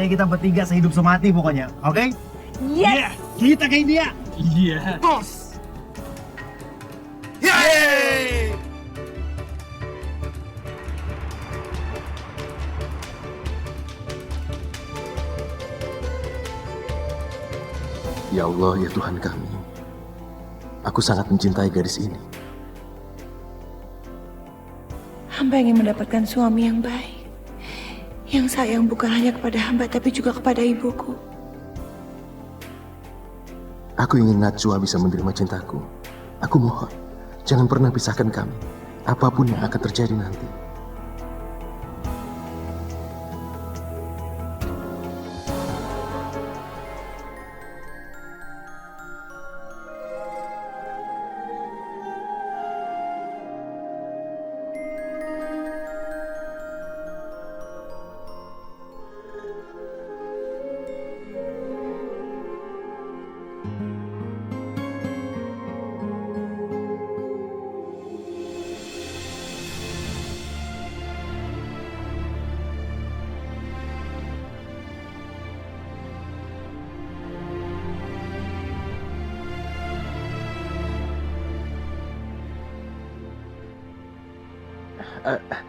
supaya kita bertiga sehidup semati pokoknya, oke? Yes! Kita ke India! Iya. Bos! Yeay! Ya Allah, ya Tuhan kami. Aku sangat mencintai gadis ini. Hamba ingin mendapatkan suami yang baik. Yang sayang bukan hanya kepada hamba, tapi juga kepada ibuku. Aku ingin Najwa bisa menerima cintaku. Aku mohon, jangan pernah pisahkan kami. Apapun yang akan terjadi nanti.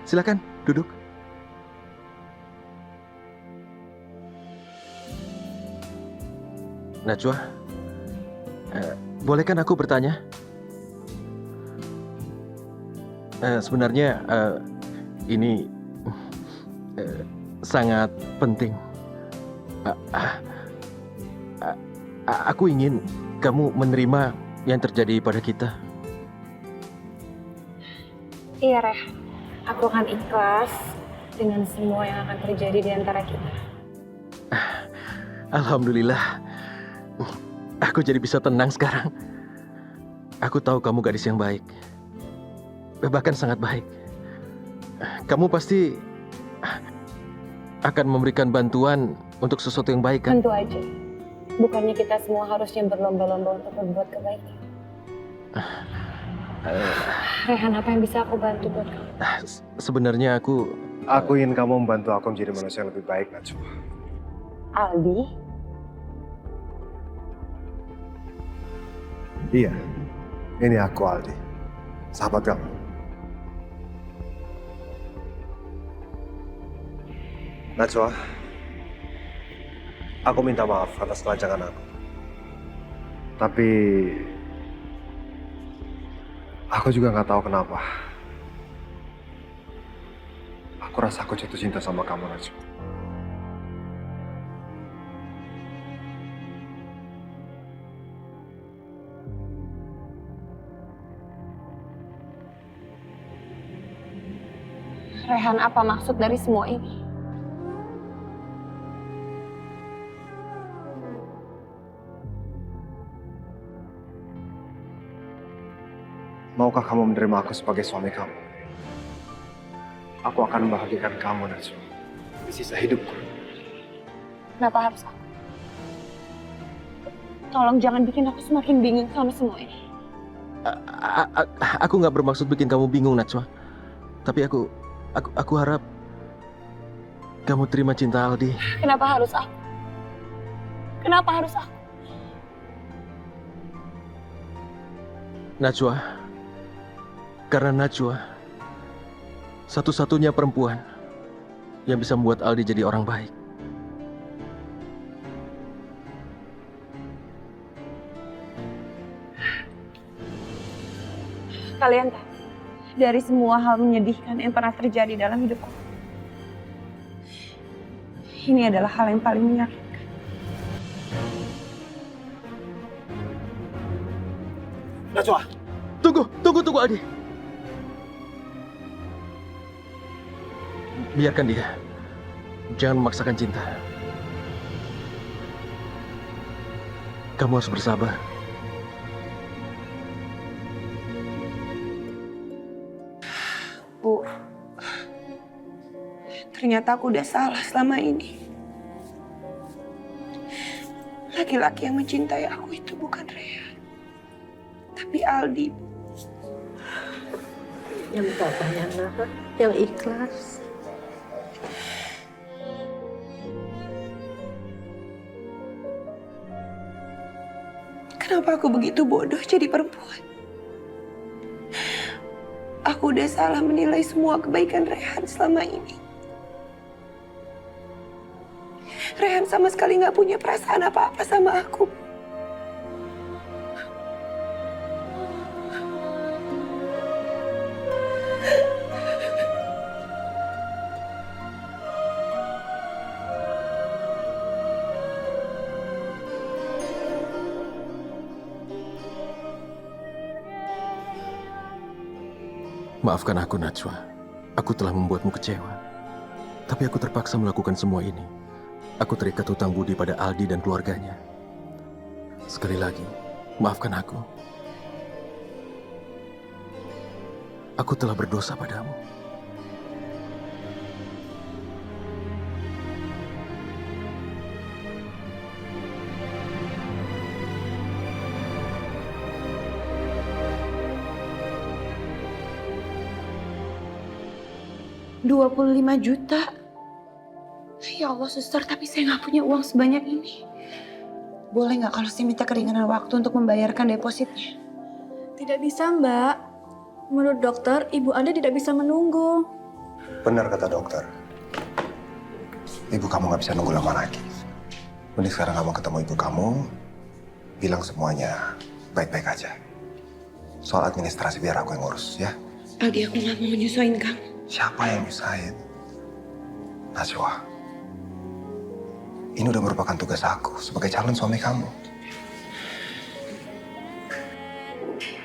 Silakan, duduk. Najwa, bolehkan aku bertanya? Sebenarnya ini sangat penting. Aku ingin kamu menerima yang terjadi pada kita. Iya, Reh. Aku akan ikhlas dengan semua yang akan terjadi di antara kita. Alhamdulillah. Aku jadi bisa tenang sekarang. Aku tahu kamu gadis yang baik. Bahkan sangat baik. Kamu pasti akan memberikan bantuan untuk sesuatu yang baik, kan? Tentu aja. Bukannya kita semua harusnya berlomba-lomba untuk berbuat kebaikan. Rehan, apa yang bisa aku bantu buat kamu? Sebenarnya aku ingin kamu membantu aku menjadi manusia yang lebih baik, Najwa. Aldi? Iya, ini aku Aldi, sahabat kamu. Najwa, aku minta maaf atas kelancangan aku. Tapi aku juga nggak tahu kenapa. Aku rasa aku jatuh cinta sama kamu, Najwa. Rehan, apa maksud dari semua ini? Maukah kamu menerima aku sebagai suami kamu? Aku akan membahagiakan kamu, Najwa, di sisa hidupku. Kenapa harus aku? Tolong jangan bikin aku semakin bingung sama semua ini. Aku nggak bermaksud bikin kamu bingung, Najwa. Tapi aku harap kamu terima cinta Aldi. Kenapa harus aku? Kenapa harus aku? Najwa, karena Najwa satu-satunya perempuan yang bisa membuat Aldi jadi orang baik. Kalian tahu, dari semua hal menyedihkan yang pernah terjadi dalam hidupku, ini adalah hal yang paling menyakitkan. Najwa! Tunggu Aldi. Biarkan dia. Jangan memaksakan cinta. Kamu harus bersabar. Bu, ternyata aku udah salah selama ini. Laki-laki yang mencintai aku itu bukan Rehan, tapi Aldi. Yang tabah, yang nahan, yang ikhlas. Kenapa aku begitu bodoh jadi perempuan? Aku udah salah menilai semua kebaikan Rehan selama ini. Rehan sama sekali nggak punya perasaan apa-apa sama aku. Maafkan aku, Najwa. Aku telah membuatmu kecewa. Tapi aku terpaksa melakukan semua ini. Aku terikat hutang budi pada Aldi dan keluarganya. Sekali lagi, maafkan aku. Aku telah berdosa padamu. $25 juta. Ya Allah, suster, tapi saya nggak punya uang sebanyak ini. Boleh nggak kalau saya minta keringanan waktu untuk membayarkan depositnya? Tidak bisa, Mbak. Menurut dokter, Ibu Anda tidak bisa menunggu. Benar kata dokter. Ibu kamu nggak bisa nunggu lama lagi. Mending sekarang kamu ketemu ibu kamu, bilang semuanya baik-baik aja. Soal administrasi biar aku yang ngurus, ya. Aldi, aku nggak mau menyusahin kamu. Siapa yang nyusahin? Najwa, ini udah merupakan tugas aku sebagai calon suami kamu.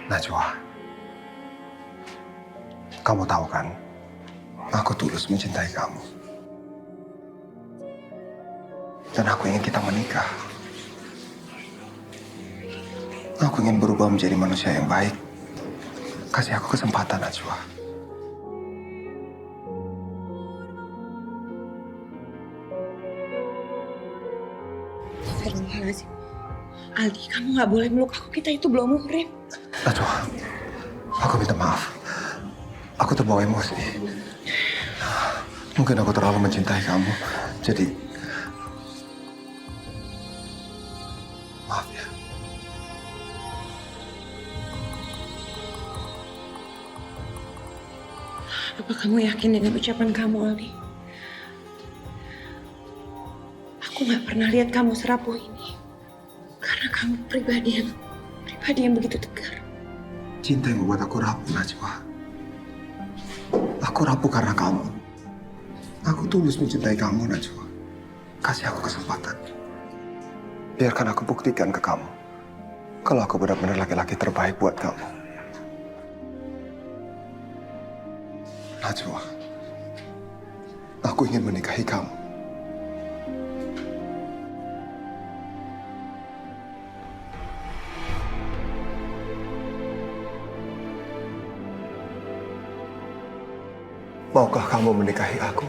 Najwa, kamu tahu kan, aku tulus mencintai kamu. Dan aku ingin kita menikah. Aku ingin berubah menjadi manusia yang baik. Kasih aku kesempatan, Najwa. Astagfirullahaladzim. Aldi, kamu nggak boleh meluk aku. Kita itu belum muhrim. Najwa, aku minta maaf. Aku terbawa emosi. Mungkin aku terlalu mencintai kamu. Jadi, maaf ya. Apa kamu yakin dengan ucapan kamu, Aldi? Aku nggak pernah lihat kamu serapuh ini. Karena kamu pribadi yang begitu tegar. Cinta yang membuat aku rapuh, Najwa. Aku rapuh karena kamu. Aku tulus mencintai kamu, Najwa. Kasih aku kesempatan. Biarkan aku buktikan ke kamu kalau aku benar-benar laki-laki terbaik buat kamu. Najwa, aku ingin menikahi kamu. Maukah kamu menikahi aku?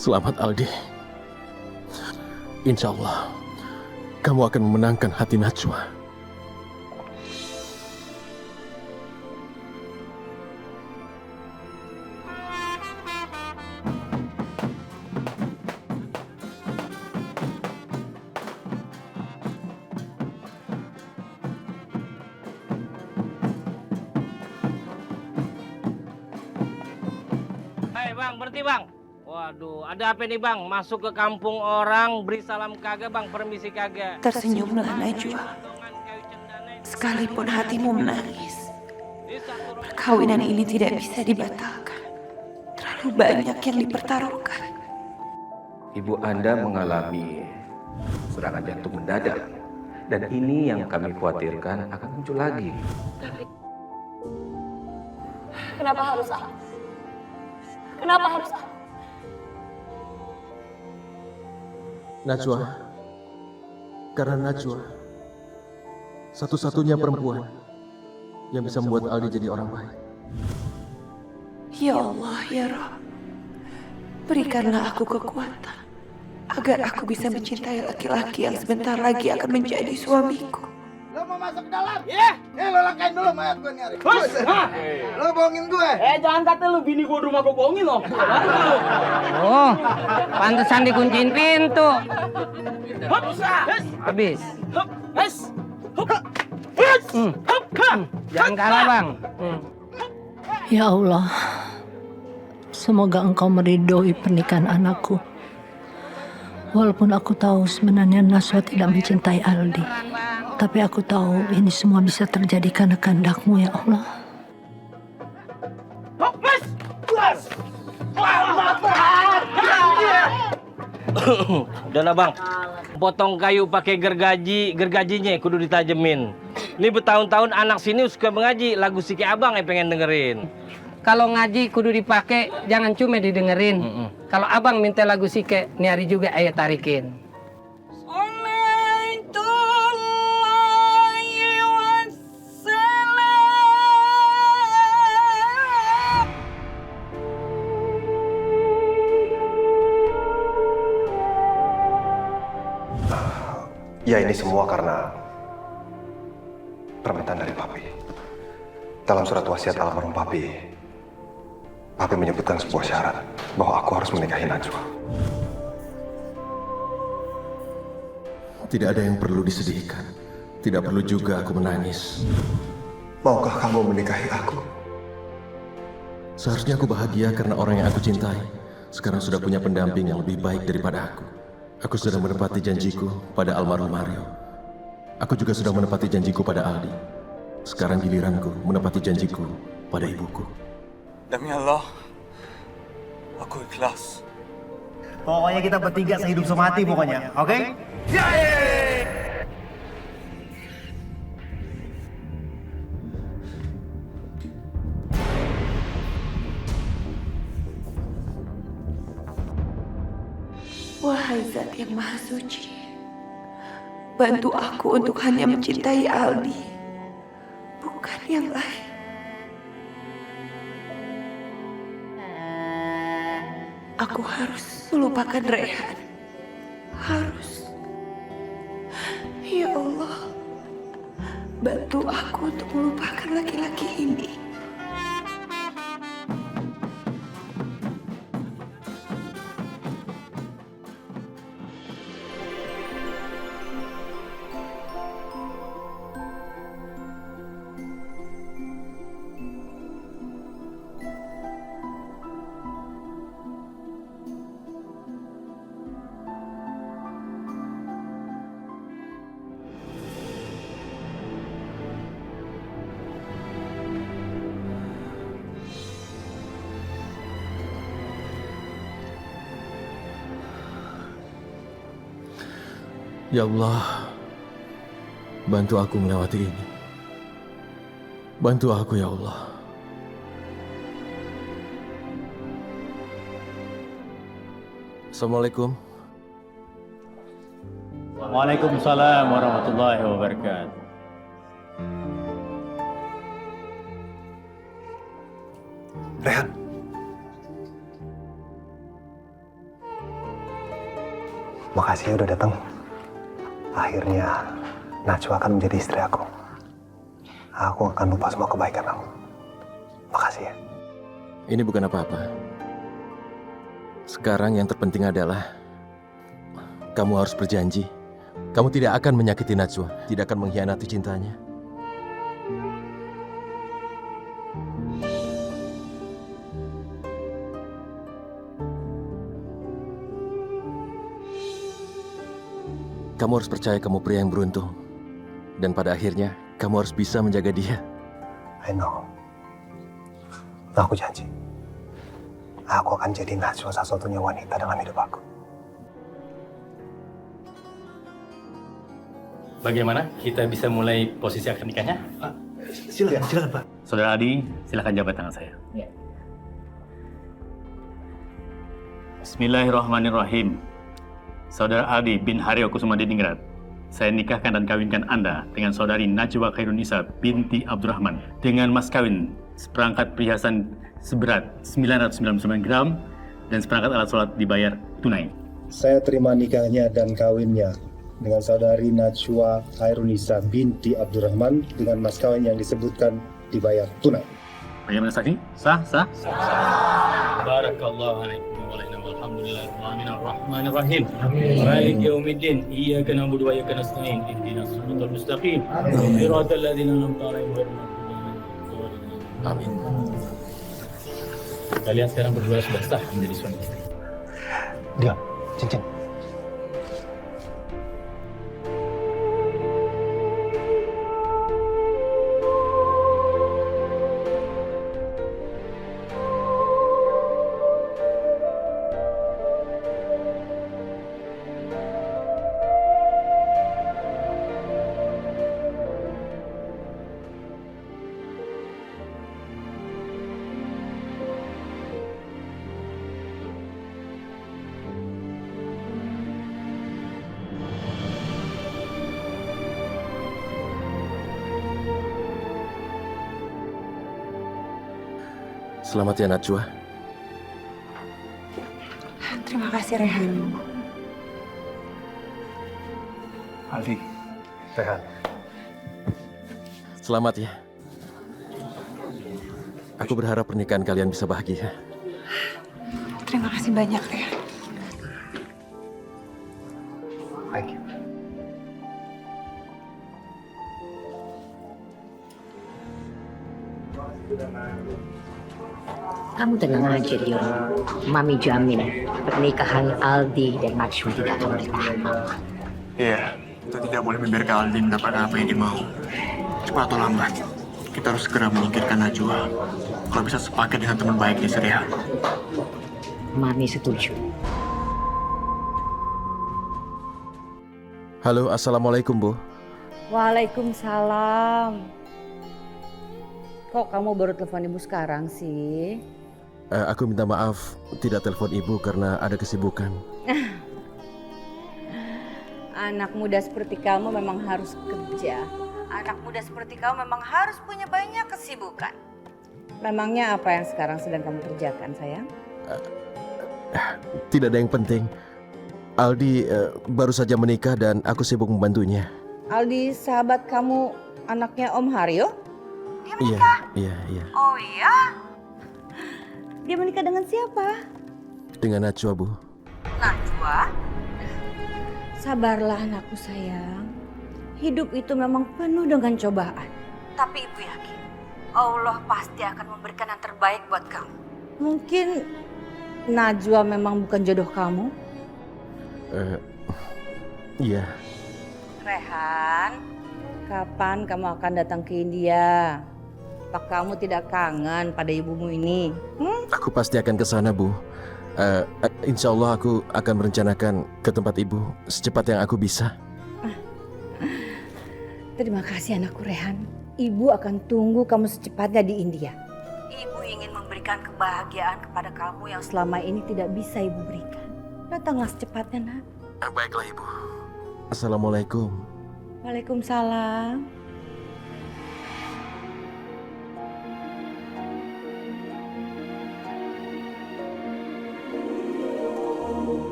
Selamat, Aldi. Insya Allah, kamu akan memenangkan hati Najwa. Hei bang, berhenti bang. Waduh, ada apa nih bang? Masuk ke kampung orang, beri salam kagak bang, permisi kagak. Tersenyumlah, Najwa. Sekalipun hatimu menangis, perkawinan ini tidak bisa dibatalkan. Terlalu banyak yang dipertaruhkan. Ibu Anda mengalami serangan jantung mendadak. Dan ini yang kami khawatirkan akan muncul lagi. Kenapa harus aku? Kenapa harus aku? Najwa, Karena Najwa satu-satunya perempuan yang bisa membuat Aldi jadi orang baik. Ya Allah, ya Rabb. Berikanlah aku kekuatan agar aku bisa mencintai laki-laki yang sebentar lagi akan menjadi suamiku. Lo mau masuk ke dalam? Iya. Lo langkain dulu mayat gue nih, Ari. Lo bohongin gue. Jangan kata lu bini gua rumah gua bohongin loh. Oh, pantesan dikunciin pintu. Habis. Jangan kalah, Bang. Ya Allah, semoga Engkau meridhoi pernikahan anakku. Walaupun aku tahu sebenarnya Najwa tidak mencintai Aldi, tapi aku tahu ini semua bisa terjadi karena kehendak-Mu, ya Allah. Udahlah, Bang. Potong kayu pakai gergajinya kudu ditajemin. Ini bertahun-tahun anak sini suka mengaji, lagu Siki Abang yang pengen dengerin. Kalau ngaji kudu dipakai, jangan cuma didengerin. Kalau abang minta lagu Sike, nih hari juga ayah tarikin. Ya ini semua karena permintaan dari Papi. Dalam surat wasiat almarhum Papi menyebutkan sebuah syarat bahwa aku harus menikahi Najwa. Tidak ada yang perlu disedihkan. Tidak perlu juga aku menangis. Maukah kamu menikahi aku? Seharusnya aku bahagia karena orang yang aku cintai sekarang sudah punya pendamping yang lebih baik daripada aku. Aku sudah menepati janjiku pada almarhum Mario. Aku juga sudah menepati janjiku pada Aldi. Sekarang giliranku menepati janjiku pada ibuku. Demi Allah, aku ikhlas. Pokoknya kita bertiga sehidup semati pokoknya, oke? Wahai Zat yang Maha Suci, bantu aku untuk hanya mencintai Aldi, bukan yang lain. Aku harus melupakan Rehan. Harus. Ya Allah, bantu aku untuk melupakan laki-laki ini. Ya Allah, bantu aku melewati ini. Bantu aku ya Allah. Assalamualaikum. Waalaikumsalam warahmatullahi wabarakatuh. Rehan. Makasih ya udah datang. Akhirnya Najwa akan menjadi istri aku. Aku akan lupa semua kebaikan kamu. Makasih ya. Ini bukan apa-apa. Sekarang yang terpenting adalah kamu harus berjanji. Kamu tidak akan menyakiti Najwa, tidak akan mengkhianati cintanya. Kamu harus percaya kamu pria yang beruntung. Dan pada akhirnya, kamu harus bisa menjaga dia. I know. Aku janji. Aku akan jadi Najwa satu-satunya wanita dalam hidup aku. Bagaimana kita bisa mulai posisi akad nikahnya? Silakan Pak. Saudara Adi, silakan jabat tangan saya. Bismillahirrahmanirrahim. Saudara Adi bin Haryo Kusuma Diningrat Saya nikahkan dan kawinkan Anda dengan saudari Najwa Khairunisa binti Abdurrahman dengan mas kawin seperangkat perhiasan seberat 999 gram dan seperangkat alat sholat dibayar tunai. Saya terima nikahnya dan kawinnya dengan saudari Najwa Khairunisa binti Abdurrahman dengan mas kawin yang disebutkan dibayar tunai. Bagaimana saksi? Sah? Sah? Barakallahu alaikum wa alhamdulillahirrahmanirrahim. Maliki yaumiddin. Iyyaka na'budu wa iyyaka nasta'in. Ihdinas siratal mustaqim. Siratal ladzina an'amta 'alaihim ghairil maghdubi 'alaihim. Amin. Kalian sekarang berdua sudah sah menjadi suami istri. Diam, cincin. Selamat ya Najwa. Terima kasih Rehan. Aldi, Rehan. Selamat ya. Aku berharap pernikahan kalian bisa bahagia. Terima kasih banyak Rehan. Thank you. Kamu tenang aja, Dion. Mami jamin pernikahan Aldi dan Najwa tidak akan bertahan. Iya, kita tidak boleh membiarkan Aldi mendapatkan apa yang dia mau. Cepat atau lambat, kita harus segera menyingkirkan Najwa. Kalau bisa sepakat dengan teman baiknya si Rehan. Mami setuju. Halo, assalamualaikum Bu. Waalaikumsalam. Kok kamu baru telepon ibu sekarang sih? Aku minta maaf tidak telepon Ibu karena ada kesibukan. Anak muda seperti kamu memang harus kerja. Anak muda seperti kamu memang harus punya banyak kesibukan. Memangnya apa yang sekarang sedang kamu kerjakan, sayang? Tidak ada yang penting. Aldi baru saja menikah dan aku sibuk membantunya. Aldi, sahabat kamu, anaknya Om Haryo? Dia menikah? Iya. Oh iya? Dia menikah dengan siapa? Dengan Najwa, Bu. Najwa? Sabarlah anakku sayang. Hidup itu memang penuh dengan cobaan. Tapi ibu yakin Allah pasti akan memberikan yang terbaik buat kamu. Mungkin Najwa memang bukan jodoh kamu? Iya. Rehan, kapan kamu akan datang ke India? Apa kamu tidak kangen pada ibumu ini? Aku pasti akan ke sana, Bu. Insya Allah aku akan merencanakan ke tempat Ibu secepat yang aku bisa. Terima kasih anakku Rehan. Ibu akan tunggu kamu secepatnya di India. Ibu ingin memberikan kebahagiaan kepada kamu yang selama ini tidak bisa Ibu berikan. Datanglah secepatnya, Nak. Baiklah, Ibu. Assalamualaikum. Waalaikumsalam.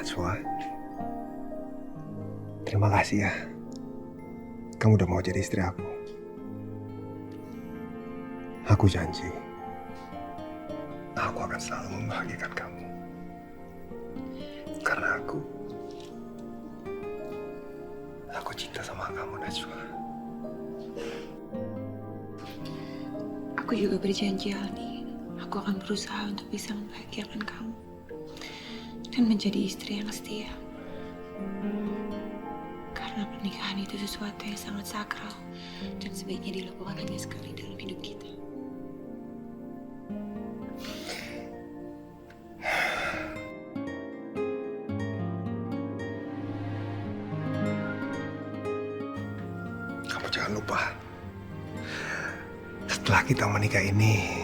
Najwa, terima kasih ya. Kamu udah mau jadi istri aku. Aku janji, aku akan selalu membahagiakan kamu. Karena aku cinta sama kamu, Najwa. Aku juga berjanji, Aldi. Aku akan berusaha untuk bisa membahagiakan kamu dan menjadi istri yang setia. Karena pernikahan itu sesuatu yang sangat sakral dan sebaiknya dilakukan hanya sekali dalam hidup kita. Kamu jangan lupa, setelah kita menikah ini,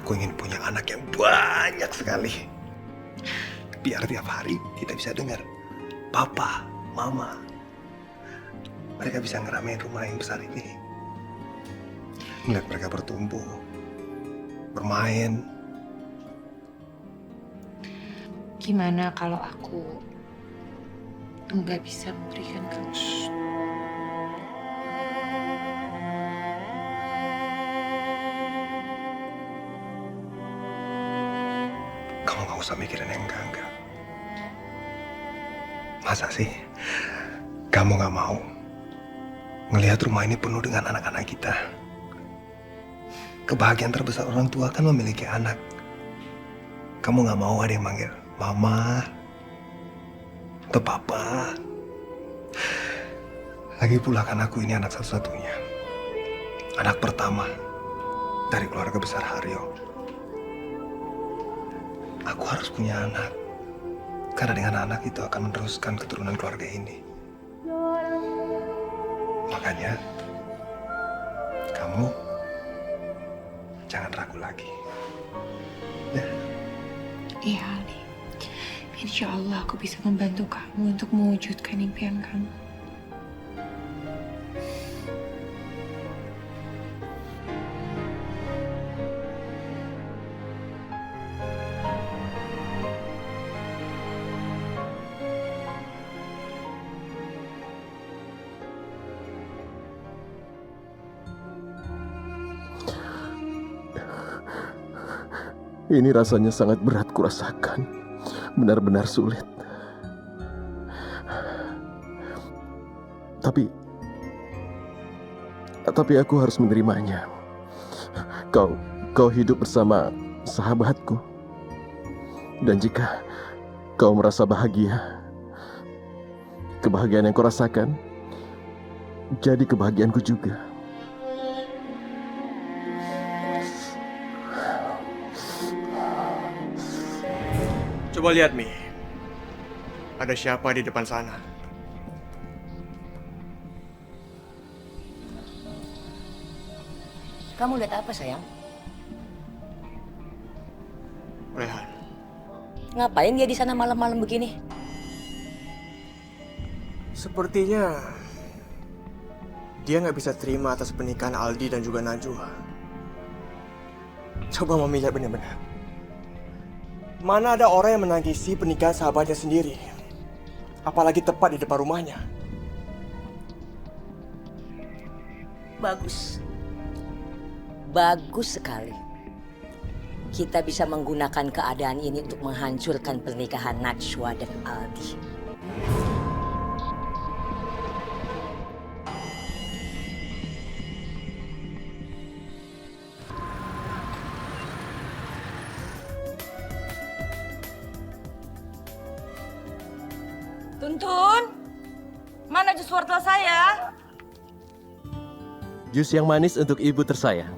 Aku ingin punya anak yang banyak sekali. Biar tiap hari kita bisa dengar Papa, Mama. Mereka bisa ngeramein rumah yang besar ini. Melihat mereka bertumbuh, bermain. Gimana kalau aku nggak bisa memberikan kamu? Kamu gak usah mikirin yang enggak. Masa sih kamu gak mau ngelihat rumah ini penuh dengan anak-anak kita? Kebahagiaan terbesar orang tua kan memiliki anak. Kamu gak mau ada yang manggil Mama atau Papa? Lagi pula kan aku ini anak satu-satunya. Anak pertama dari keluarga besar Haryo. Aku harus punya anak. Karena dengan anak itu akan meneruskan keturunan keluarga ini. Makanya, kamu jangan ragu lagi. Ya. Iya, Ali. Insya Allah aku bisa membantu kamu untuk mewujudkan impian kamu. Ini rasanya sangat berat kurasakan. Benar-benar sulit. Tapi aku harus menerimanya. Kau hidup bersama sahabatku. Dan jika kau merasa bahagia, kebahagiaan yang kau rasakan jadi kebahagiaanku juga. Coba lihat, Mi. Ada siapa di depan sana? Kamu lihat apa, sayang? Rehan. Ngapain dia di sana malam-malam begini? Sepertinya dia nggak bisa terima atas pernikahan Aldi dan juga Najwa. Coba Mami lihat benar-benar. Mana ada orang yang menangisi pernikahan sahabatnya sendiri, apalagi tepat di depan rumahnya. Bagus. Bagus sekali. Kita bisa menggunakan keadaan ini untuk menghancurkan pernikahan Najwa dan Aldi. Tuntun, mana jus wortel saya? Jus yang manis untuk ibu tersayang.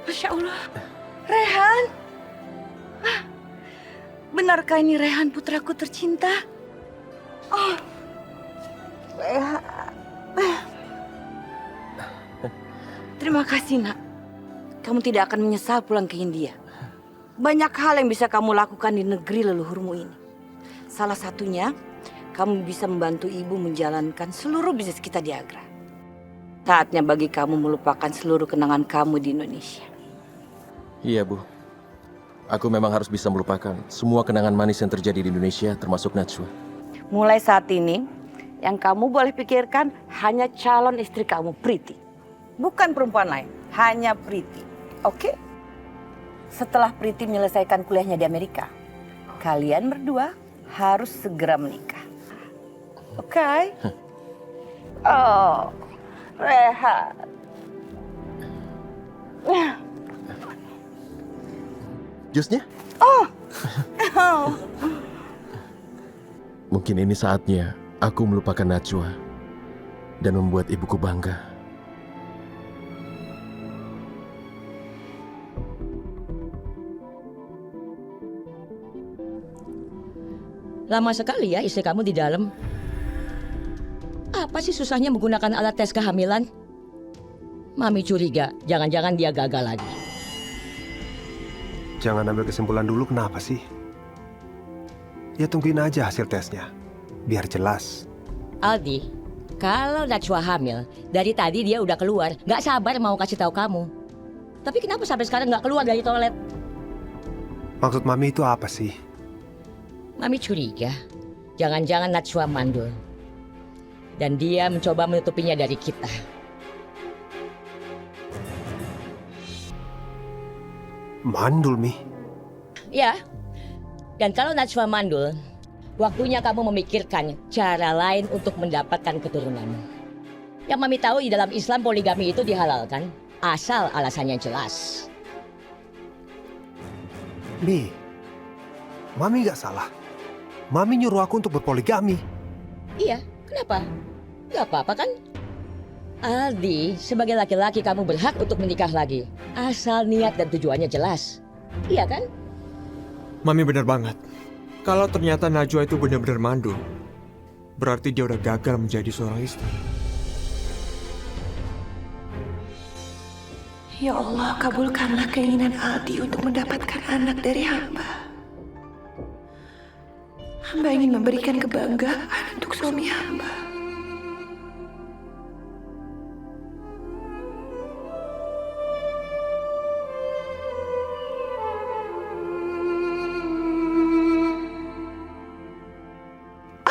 Masya Allah, Rehan. Benarkah ini Rehan putraku tercinta? Oh, Rehan. Terima kasih, Nak. Kamu tidak akan menyesal pulang ke India. Banyak hal yang bisa kamu lakukan di negeri leluhurmu ini. Salah satunya, kamu bisa membantu ibu menjalankan seluruh bisnis kita di Agra. Saatnya bagi kamu melupakan seluruh kenangan kamu di Indonesia. Iya, Bu. Aku memang harus bisa melupakan semua kenangan manis yang terjadi di Indonesia, termasuk Najwa. Mulai saat ini, yang kamu boleh pikirkan hanya calon istri kamu, Priti. Bukan perempuan lain, hanya Priti. Oke? Setelah Priti menyelesaikan kuliahnya di Amerika, kalian berdua harus segera menikah. Oke? Oh, Rehan. Jusnya? Oh. Mungkin ini saatnya aku melupakan Najwa dan membuat ibuku bangga. Lama sekali ya istri kamu di dalam. Apa sih susahnya menggunakan alat tes kehamilan? Mami curiga, jangan-jangan dia gagal lagi. Jangan ambil kesimpulan dulu, kenapa sih? Ya tungguin aja hasil tesnya, biar jelas. Aldi, kalau Najwa hamil, dari tadi dia udah keluar, nggak sabar mau kasih tahu kamu. Tapi kenapa sampai sekarang nggak keluar dari toilet? Maksud Mami itu apa sih? Mami curiga, jangan-jangan Najwa mandul. Dan dia mencoba menutupinya dari kita. Mandul, Mi? Ya, dan kalau Najwa mandul, waktunya kamu memikirkan cara lain untuk mendapatkan keturunan. Yang Mami tahu di dalam Islam poligami itu dihalalkan, asal alasannya jelas. Mi, Mami nggak salah. Mami nyuruh aku untuk berpoligami. Iya, kenapa? Gak apa-apa kan? Aldi, sebagai laki-laki kamu berhak untuk menikah lagi. Asal niat dan tujuannya jelas. Iya kan? Mami benar banget. Kalau ternyata Najwa itu benar-benar mandul, berarti dia udah gagal menjadi seorang istri. Ya Allah, kabulkanlah keinginan Aldi untuk mendapatkan anak dari hamba. Hamba ingin memberikan kebanggaan untuk suami hamba.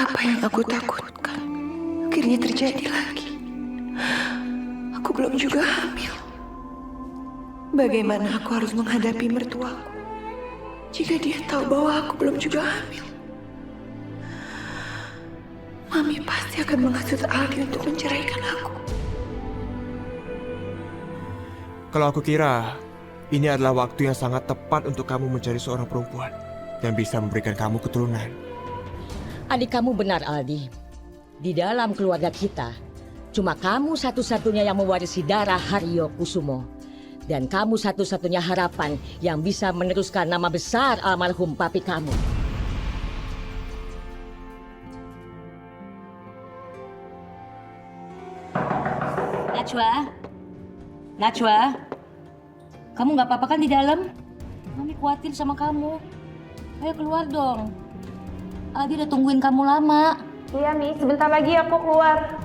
Apa yang aku takutkan akhirnya terjadi lagi. Aku belum juga hamil. Bagaimana aku harus menghadapi mertuaku jika dia tahu bahwa aku belum juga hamil? Mami pasti akan menghasut Aldi untuk menceraikan aku. Kalau aku kira ini adalah waktu yang sangat tepat untuk kamu mencari seorang perempuan yang bisa memberikan kamu keturunan. Adik kamu benar, Aldi. Di dalam keluarga kita, cuma kamu satu-satunya yang mewarisi darah Haryo Kusumo. Dan kamu satu-satunya harapan yang bisa meneruskan nama besar almarhum papi kamu. Najwa, kamu nggak apa-apa kan di dalam? Mami khawatir sama kamu. Ayo keluar dong. Aldi udah tungguin kamu lama. Iya, Mi. Sebentar lagi aku keluar.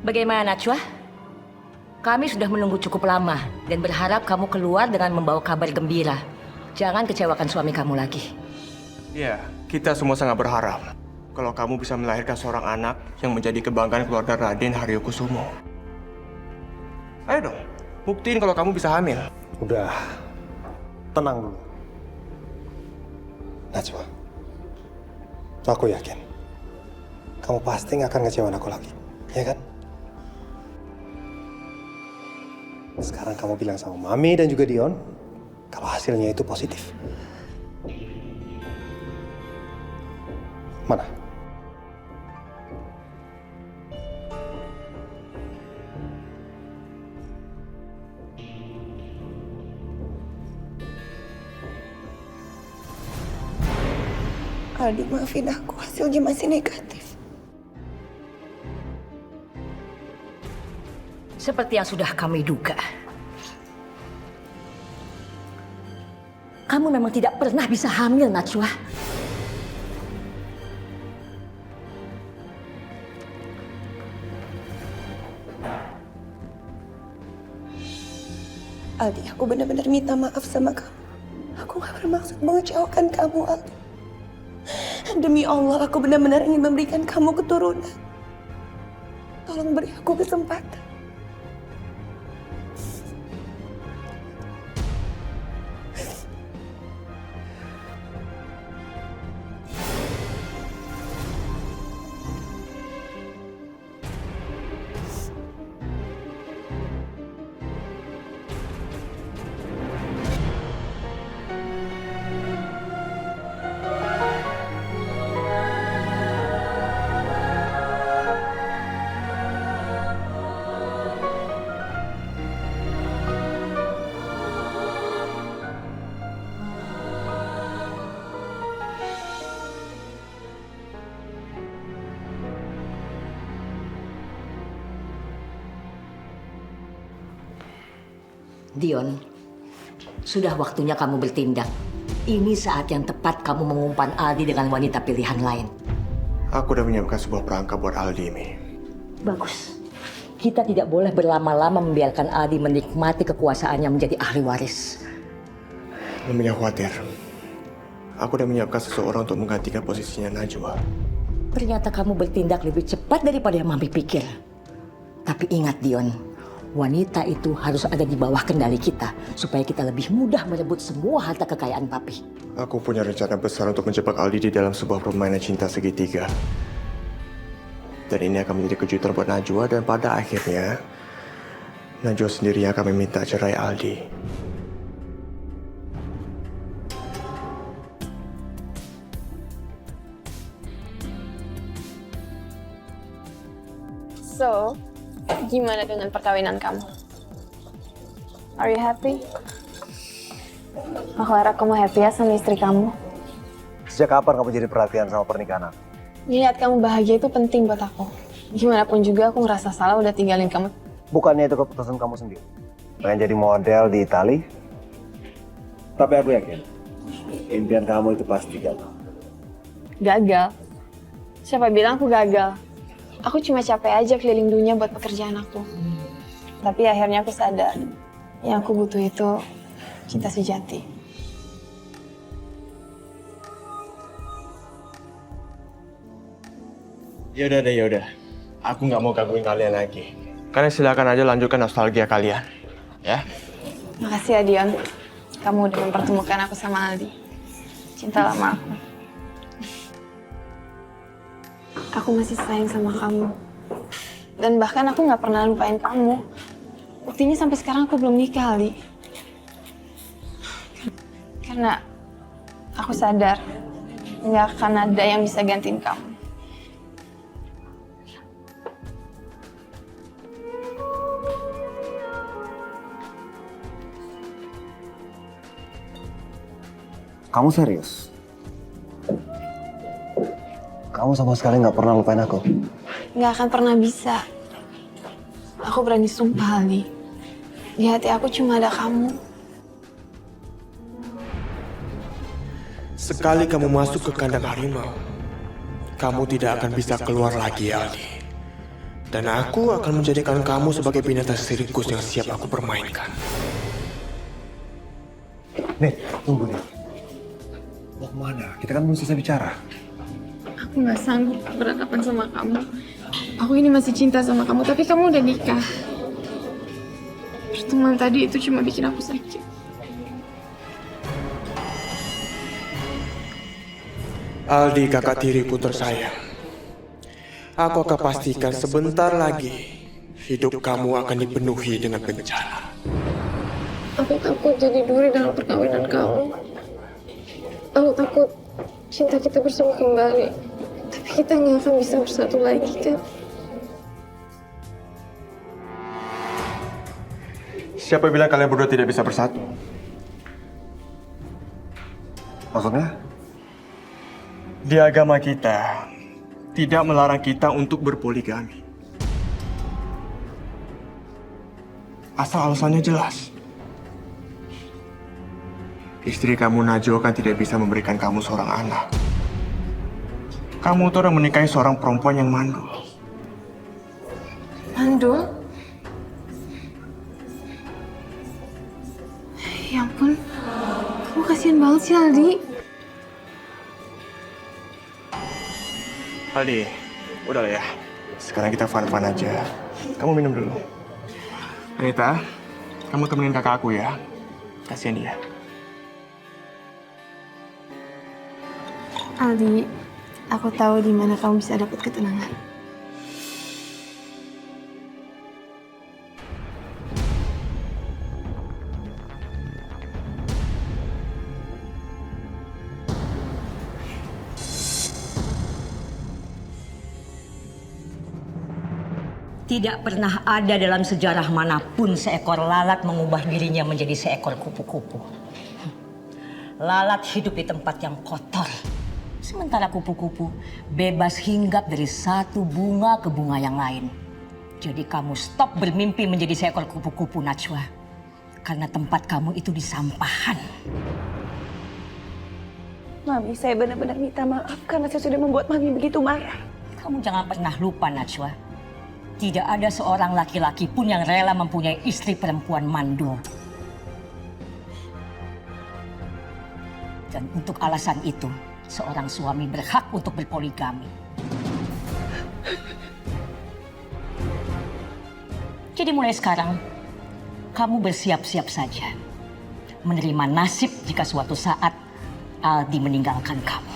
Bagaimana, Najwa? Kami sudah menunggu cukup lama dan berharap kamu keluar dengan membawa kabar gembira. Jangan kecewakan suami kamu lagi. Iya, kita semua sangat berharap kalau kamu bisa melahirkan seorang anak yang menjadi kebanggaan keluarga Raden Haryo Kusumo. Ayo dong, buktiin kalau kamu bisa hamil. Udah, tenang dulu. Najwa, aku yakin kamu pasti nggak akan ngecewain aku lagi, ya kan? Sekarang kamu bilang sama Mami dan juga Dion kalau hasilnya itu positif. Mana? Aldi, maafin aku, hasilnya masih negatif. Seperti yang sudah kami duga. Kamu memang tidak pernah bisa hamil, Najwa. Aldi, aku benar-benar minta maaf sama kamu. Aku gak bermaksud mengecewakan kamu, Aldi. Demi Allah, aku benar-benar ingin memberikan kamu keturunan. Tolong beri aku kesempatan. Dion, sudah waktunya kamu bertindak. Ini saat yang tepat kamu mengumpan Aldi dengan wanita pilihan lain. Aku udah menyiapkan sebuah perangkap buat Aldi, Mi. Bagus. Kita tidak boleh berlama-lama membiarkan Aldi menikmati kekuasaannya menjadi ahli waris. Mami jangan khawatir. Aku udah menyiapkan seseorang untuk menggantikan posisinya Najwa. Ternyata kamu bertindak lebih cepat daripada yang Mami pikir. Tapi ingat Dion, wanita itu harus ada di bawah kendali kita supaya kita lebih mudah merebut semua harta kekayaan Papi. Aku punya rencana besar untuk menjebak Aldi di dalam sebuah permainan cinta segitiga. Dan ini akan menjadi kejutan buat Najwa dan pada akhirnya Najwa sendiri yang akan meminta cerai Aldi. So, gimana dengan perkawinan kamu? Are you happy? Aku harap kamu happy ya sama istri kamu. Sejak kapan kamu jadi perhatian sama pernikahan aku? Lihat kamu bahagia itu penting buat aku. Gimana pun juga aku ngerasa salah udah tinggalin kamu. Bukannya itu keputusan kamu sendiri? Pengen jadi model di Itali? Tapi aku yakin, impian kamu itu pasti gagal. Gagal? Siapa bilang aku gagal? Aku cuma capek aja keliling dunia buat pekerjaan aku. Tapi akhirnya aku sadar, yang aku butuh itu cinta sejati. Yaudah. Aku nggak mau gangguin kalian lagi. Kalian silakan aja lanjutkan nostalgia kalian, ya. Makasih ya Dion, kamu udah mempertemukan aku sama Aldi. Cinta lama aku. Aku masih sayang sama kamu. Dan bahkan aku nggak pernah lupain kamu. Buktinya sampai sekarang aku belum nikah, Aldi. Karena aku sadar nggak akan ada yang bisa gantiin kamu. Kamu serius? Kamu sama sekali nggak pernah lupain aku? Nggak akan pernah bisa. Aku berani sumpah, Ali. Di hati aku cuma ada kamu. Sekali kamu masuk ke kandang harimau, kamu tidak akan bisa keluar lagi, Aldi. Dan aku akan menjadikan kamu sebagai binatang sirkus yang siap aku permainkan. Nih, tunggu nih. Mau kemana? Kita kan belum selesai bicara. Aku nggak sanggup berhadapan sama kamu. Aku ini masih cinta sama kamu, tapi kamu udah nikah. Pertemuan tadi itu cuma bikin aku sakit. Aldi, kakak tiriku tersayang. Aku akan pastikan sebentar lagi hidup kamu akan dipenuhi dengan bencana. Aku takut jadi duri dalam perkawinan kamu. Aku takut cinta kita bersama kembali. Tapi kita nggak akan bisa bersatu lagi, kan? Siapa bilang kalian berdua tidak bisa bersatu? Maksudnya? Di agama kita, tidak melarang kita untuk berpoligami. Asal alasannya jelas. Istri kamu Najwa kan tidak bisa memberikan kamu seorang anak. Kamu tuh udah menikahi seorang perempuan yang mandul. Mandul? Ya ampun, kamu kasihan banget sih, Aldi. Aldi, udah lah ya. Sekarang kita fun-fun aja. Kamu minum dulu. Anita, kamu temenin kakak aku ya. Kasihan dia. Aldi, aku tahu di mana kamu bisa dapat ketenangan. Tidak pernah ada dalam sejarah manapun seekor lalat mengubah dirinya menjadi seekor kupu-kupu. Lalat hidup di tempat yang kotor. Sementara kupu-kupu bebas hinggap dari satu bunga ke bunga yang lain. Jadi kamu stop bermimpi menjadi seekor kupu-kupu, Najwa. karena tempat kamu itu di sampahan. Mami, saya benar-benar minta maaf karena saya sudah membuat Mami begitu marah. Kamu jangan pernah lupa, Najwa. Tidak ada seorang laki-laki pun yang rela mempunyai istri perempuan mandul. Dan untuk alasan itu, seorang suami berhak untuk berpoligami. Jadi mulai sekarang, kamu bersiap-siap saja menerima nasib jika suatu saat Aldi meninggalkan kamu.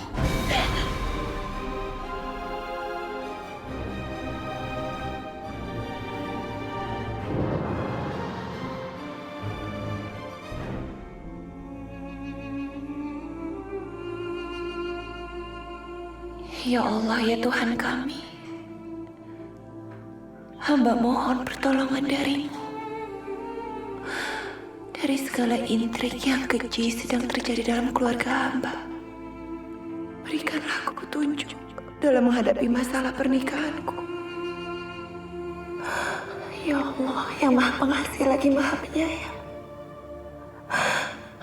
Ya Allah, ya Tuhan kami. Hamba mohon pertolongan darimu. Dari segala intrik yang keji sedang terjadi dalam keluarga hamba. Berikanlah aku petunjuk dalam menghadapi masalah pernikahanku. Ya Allah, yang Maha Pengasih lagi Maha Penyayang.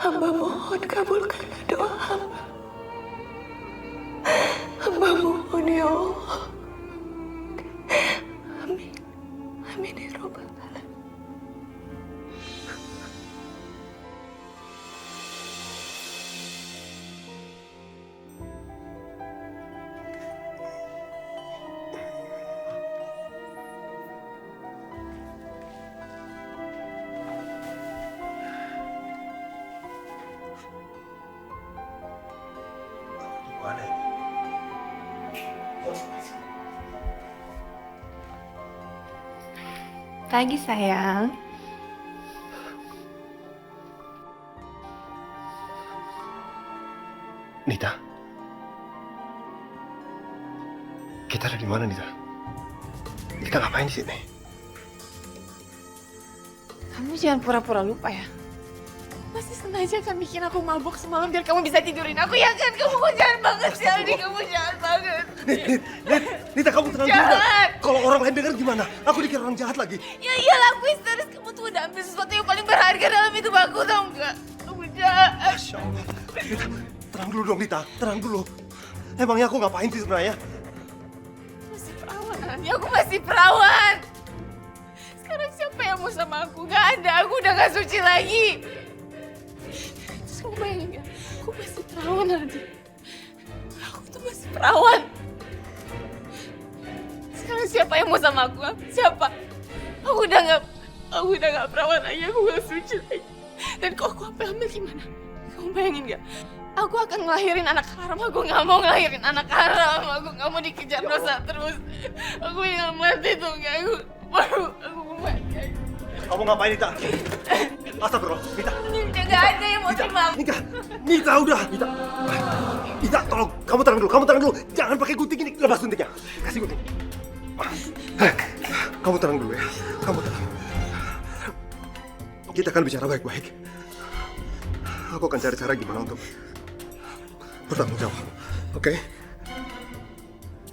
Hamba mohon kabulkanlah doa hamba. Hamba mohon ya Allah. Amin. Amin ya Rabbal Alamin. Pagi sayang. Nita. Kita ada di mana, Nita? Kita ngapain di sini? Kamu jangan pura-pura lupa ya. Pasti sengaja kan bikin aku mabuk semalam biar kamu bisa tidurin aku, ya kan? Kamu jahat banget sih, Aldi. Kamu jahat banget. Nita, kamu tenang dulu. Jahat. Kalau orang lain dengar gimana? Aku dikira orang jahat lagi. Ya iyalah, aku histeris. Kamu tuh udah ambil sesuatu yang paling berharga dalam hidup aku, tau nggak? Kamu jahat. Masya Allah. Nita, tenang dulu dong, Nita. Tenang dulu. Emangnya aku ngapain sih sebenarnya? Masih perawan, Aldi. Aku masih perawan. Sekarang siapa yang mau sama aku? Gak ada. Aku udah gak suci lagi. Terus kamu bayangin gak? Aku masih perawan, Aldi. Aku tuh masih perawan. Sekarang siapa yang mau sama aku? Siapa? Aku udah gak perawan lagi. Aku gak suci lagi. Dan kok aku apa hamil gimana? Kamu bayangin gak? Aku akan ngelahirin anak haram. Aku gak mau ngelahirin anak haram. Aku gak mau dikejar dosa terus. Aku ingin mati tuh. Aku mau mati. Kamu ngapain, Nita? Astagfirullah, Nita. Gak ada yang mau terima aku. Nita, udah. Nita, tolong. Kamu tenang dulu. Jangan pakai gunting ini. Lepas guntingnya. Kasih gunting. Kamu tenang dulu ya. Kamu tenang. Kita akan bicara baik-baik. Aku akan cari cara gimana untuk bertanggung jawab. Oke?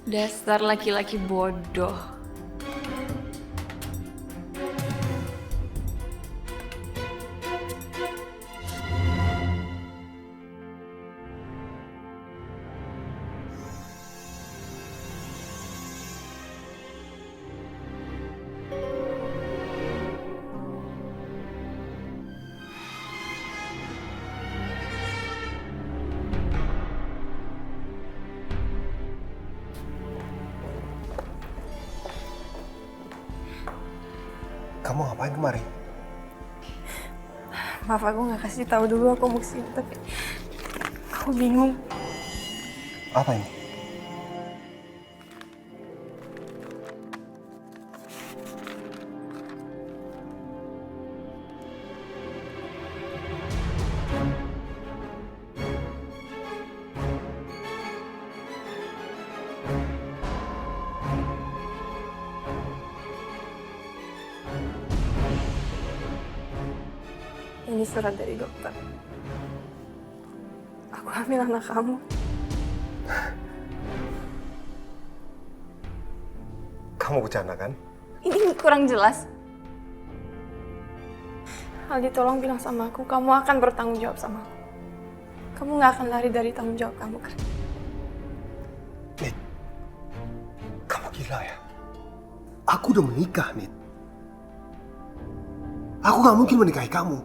Dasar laki-laki bodoh. Kamu ngapain kemari? Maaf, aku nggak kasih tahu dulu aku mau kesini, tapi aku bingung. Apa ini? Ini surat dari dokter. Aku hamil anak kamu. Kamu bercanda kan? Ini kurang jelas. Aldi, tolong bilang sama aku, kamu akan bertanggung jawab sama aku. Kamu gak akan lari dari tanggung jawab kamu, kan? Nit, kamu gila ya? Aku udah menikah, Nit. Aku gak mungkin menikahi kamu.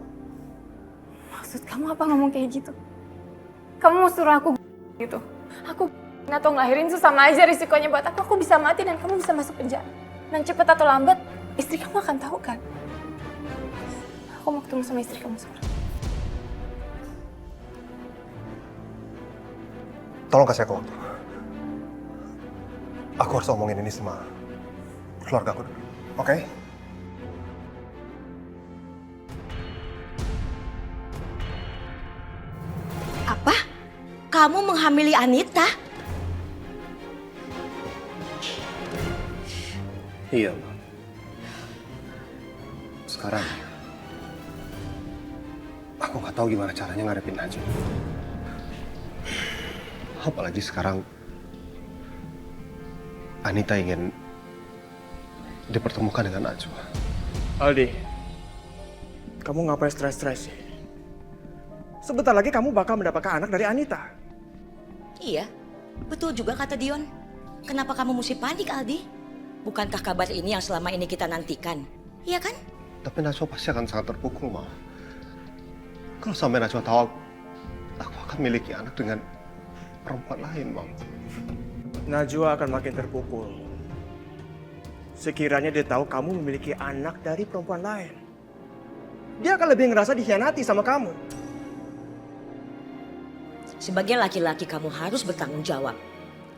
Maksud kamu apa ngomong kayak gitu? Kamu mau suruh aku gitu? Aku atau ngelahirin itu sama aja risikonya buat aku. Aku bisa mati dan kamu bisa masuk penjara. Dan cepat atau lambat, istri kamu akan tahu, kan? Aku mau ketemu sama istri kamu sekarang. Tolong kasih aku waktu. Aku harus ngomongin ini sama keluarga aku dulu, oke? Apa? Kamu menghamili Anita? Iya, Ma. Sekarang, aku nggak tahu gimana caranya ngadepin Najwa. Apalagi sekarang, Anita ingin dipertemukan dengan Najwa. Aldi, kamu ngapain stres-stres sih? Sebentar lagi kamu bakal mendapatkan anak dari Anita. Iya, betul juga kata Dion. Kenapa kamu mesti panik, Aldi? Bukankah kabar ini yang selama ini kita nantikan? Iya kan? Tapi Najwa pasti akan sangat terpukul, Ma. Kalau sampai Najwa tahu aku akan miliki anak dengan perempuan lain, Ma. Najwa akan makin terpukul. Sekiranya dia tahu kamu memiliki anak dari perempuan lain. Dia akan lebih ngerasa dikhianati sama kamu. Sebagai laki-laki kamu harus bertanggung jawab.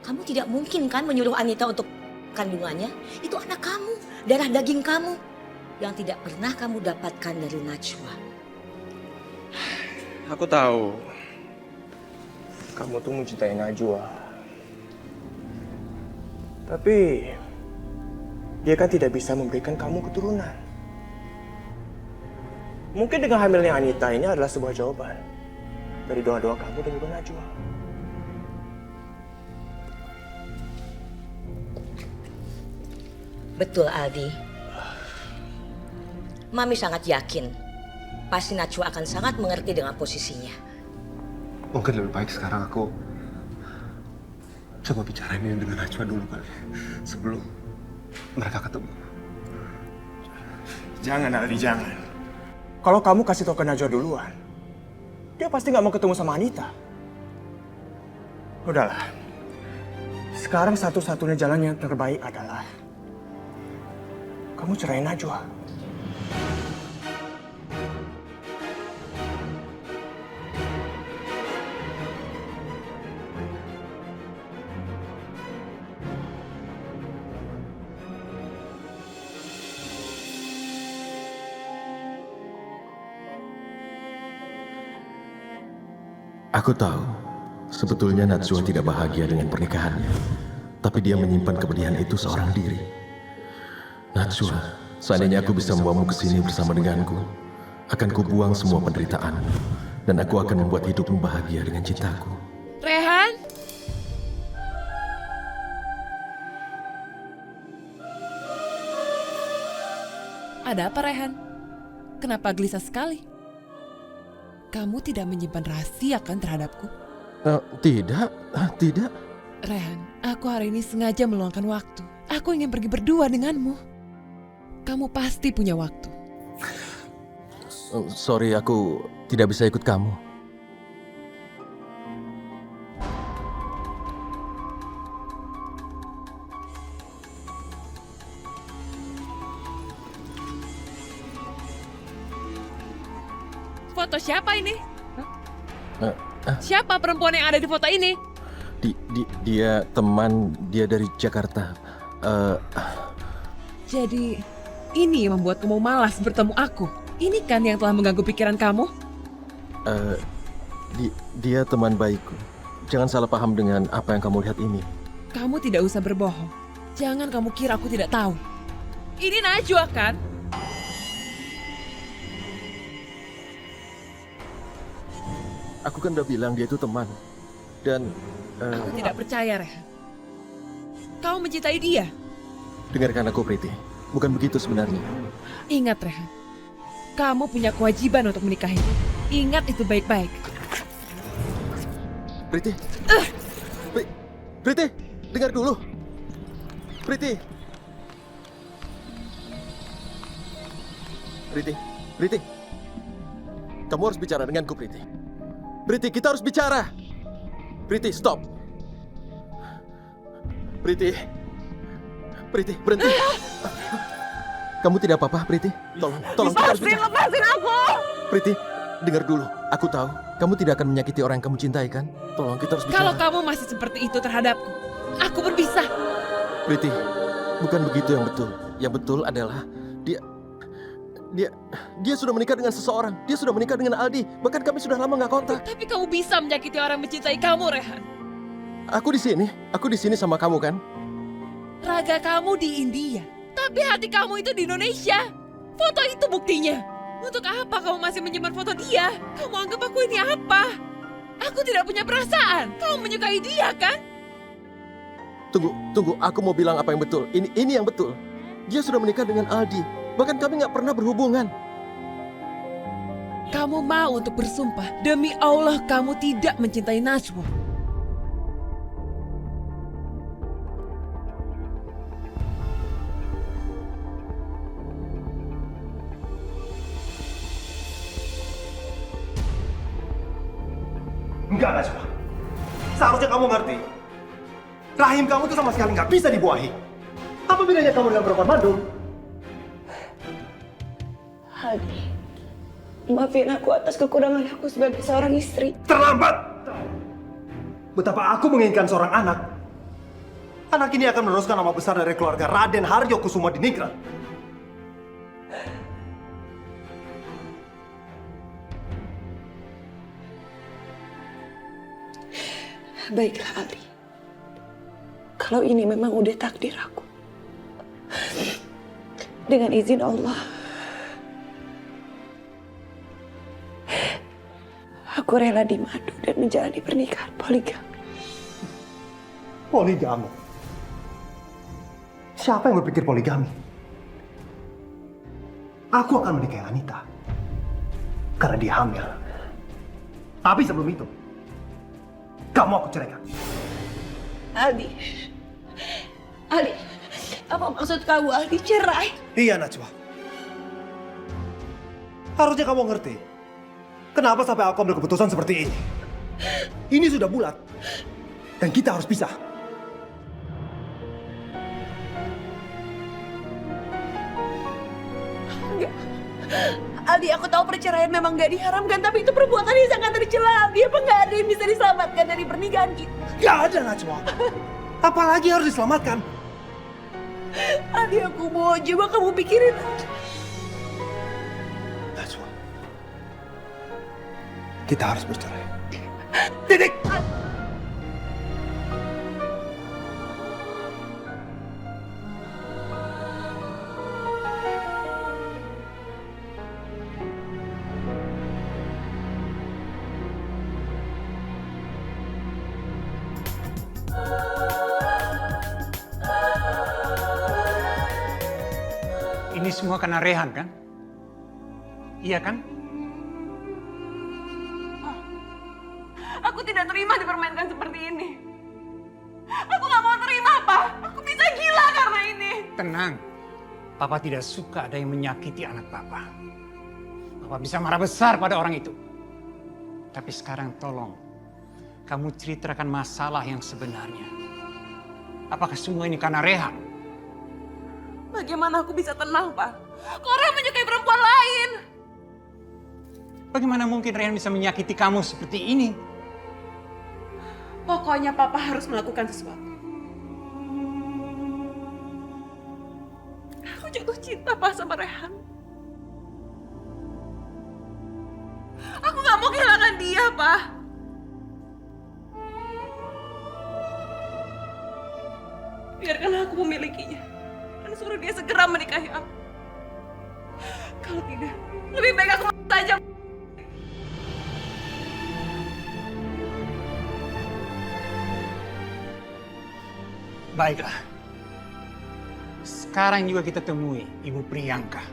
Kamu tidak mungkin kan menyuruh Anita untuk kandungannya? Itu anak kamu, darah daging kamu yang tidak pernah kamu dapatkan dari Najwa. Aku tahu kamu tuh mencintai Najwa. Tapi dia kan tidak bisa memberikan kamu keturunan. Mungkin dengan hamilnya Anita ini adalah sebuah jawaban dari doa-doa kamu dan juga Najwa. Betul, Aldi. Mami sangat yakin pasti Najwa akan sangat mengerti dengan posisinya. Mungkin lebih baik sekarang aku coba bicarain ini dengan Najwa dulu kali, sebelum mereka ketemu. Jangan, Aldi, jangan. Kalau kamu kasih tau ke Najwa duluan, dia pasti nggak mau ketemu sama Anita. Udahlah. Sekarang satu-satunya jalan yang terbaik adalah kamu ceraiin Najwa. Aku tahu, sebetulnya Najwa tidak bahagia dengan pernikahannya. Tapi dia menyimpan kepedihan itu seorang diri. Najwa, seandainya aku bisa membawamu ke sini bersama denganku, akan kubuang semua penderitaan. Dan aku akan membuat hidupmu bahagia dengan cintaku. Rehan? Ada apa, Rehan? Kenapa gelisah sekali? Kamu tidak menyimpan rahasia kan terhadapku? Tidak. Rehan, aku hari ini sengaja meluangkan waktu. Aku ingin pergi berdua denganmu. Kamu pasti punya waktu. Sorry, aku tidak bisa ikut kamu. Foto siapa ini? Siapa perempuan yang ada di foto ini? Dia teman dia dari Jakarta. Jadi, ini yang membuat kamu malas bertemu aku. Ini kan yang telah mengganggu pikiran kamu? Dia teman baikku. Jangan salah paham dengan apa yang kamu lihat ini. Kamu tidak usah berbohong. Jangan kamu kira aku tidak tahu. Ini Najwa kan? Aku kan udah bilang dia itu teman. Dan aku tidak percaya, Rehan. Kau mencintai dia? Dengarkan aku, Priti. Bukan begitu sebenarnya. Ingat, Rehan. kamu punya kewajiban untuk menikahi. Ingat itu baik-baik. Priti. Priti, dengar dulu. Priti. Priti. Kamu harus bicara denganku, Priti. Priti, kita harus bicara. Priti, stop. Priti, berhenti. Kamu tidak apa-apa, Priti? Tolong kita harus bicara. Lepasin aku! Priti, dengar dulu. Aku tahu kamu tidak akan menyakiti orang yang kamu cintai, kan? Tolong kita harus bicara. Kalau kamu masih seperti itu terhadapku, aku berpisah. Priti, bukan begitu yang betul. Yang betul adalah dia sudah menikah dengan seseorang. Dia sudah menikah dengan Aldi. Bahkan kami sudah lama nggak kontak. Tapi kamu bisa menyakiti orang yang mencintai kamu, Rehan. Aku di sini sama kamu, kan? Raga kamu di India, tapi hati kamu itu di Indonesia. Foto itu buktinya. Untuk apa kamu masih menyimpan foto dia? Kamu anggap aku ini apa? Aku tidak punya perasaan. Kamu menyukai dia, kan? Tunggu. Aku mau bilang apa yang betul. Ini yang betul. Dia sudah menikah dengan Aldi. Bahkan kami nggak pernah berhubungan. Kamu mau untuk bersumpah, demi Allah kamu tidak mencintai Najwa. Enggak, Najwa. Seharusnya kamu ngerti. Rahim kamu tuh sama sekali nggak bisa dibuahi. Apa bedanya kamu dengan perempuan Bandung? Aldi, maafin aku atas kekurangan aku sebagai seorang istri. Terlambat! Betapa aku menginginkan seorang anak. Anak ini akan meneruskan nama besar dari keluarga Raden Haryo Kusuma Diningrat. Baiklah, Aldi. Kalau ini memang udah takdir aku. Dengan izin Allah, aku rela dimadu dan menjalani pernikahan poligami. Poligami? Siapa yang berpikir poligami? Aku akan menikahi Anita. Karena dia hamil. Tapi sebelum itu, kamu aku ceraikan. Aldi, apa maksud kamu, Aldi, cerai? Iya, Najwa. Harusnya kamu ngerti. Kenapa sampai aku ambil keputusan seperti ini? Ini sudah bulat. Dan kita harus pisah. Enggak. Aldi, aku tahu perceraian memang gak diharamkan, tapi itu perbuatan yang sangat tercela. Aldi, apa gak ada yang bisa diselamatkan dari pernikahan kita? Gak ada, Najwa. Apalagi harus diselamatkan. Aldi, aku mau coba kamu pikirin. Najwa, kita harus bercerai. Titik! Ini semua karena Rehan, kan? Iya, kan? Aku tidak terima dipermainkan seperti ini. Aku gak mau terima, Pak. Aku bisa gila karena ini. Tenang. Papa tidak suka ada yang menyakiti anak Papa. Papa bisa marah besar pada orang itu. Tapi sekarang tolong, kamu ceritakan masalah yang sebenarnya. Apakah semua ini karena Rehan? Bagaimana aku bisa tenang, Pak? Rehan menyukai perempuan lain. Bagaimana mungkin Rehan bisa menyakiti kamu seperti ini? Pokoknya Papa harus melakukan sesuatu. Aku jatuh cinta, Pak, sama Rehan. Aku gak mau kehilangan dia, Pak. Biarkan aku memilikinya. Dan suruh dia segera menikahi aku. Kalau tidak, lebih baik aku mati saja. Baiklah. Sekarang juga kita temui Ibu Priyanka.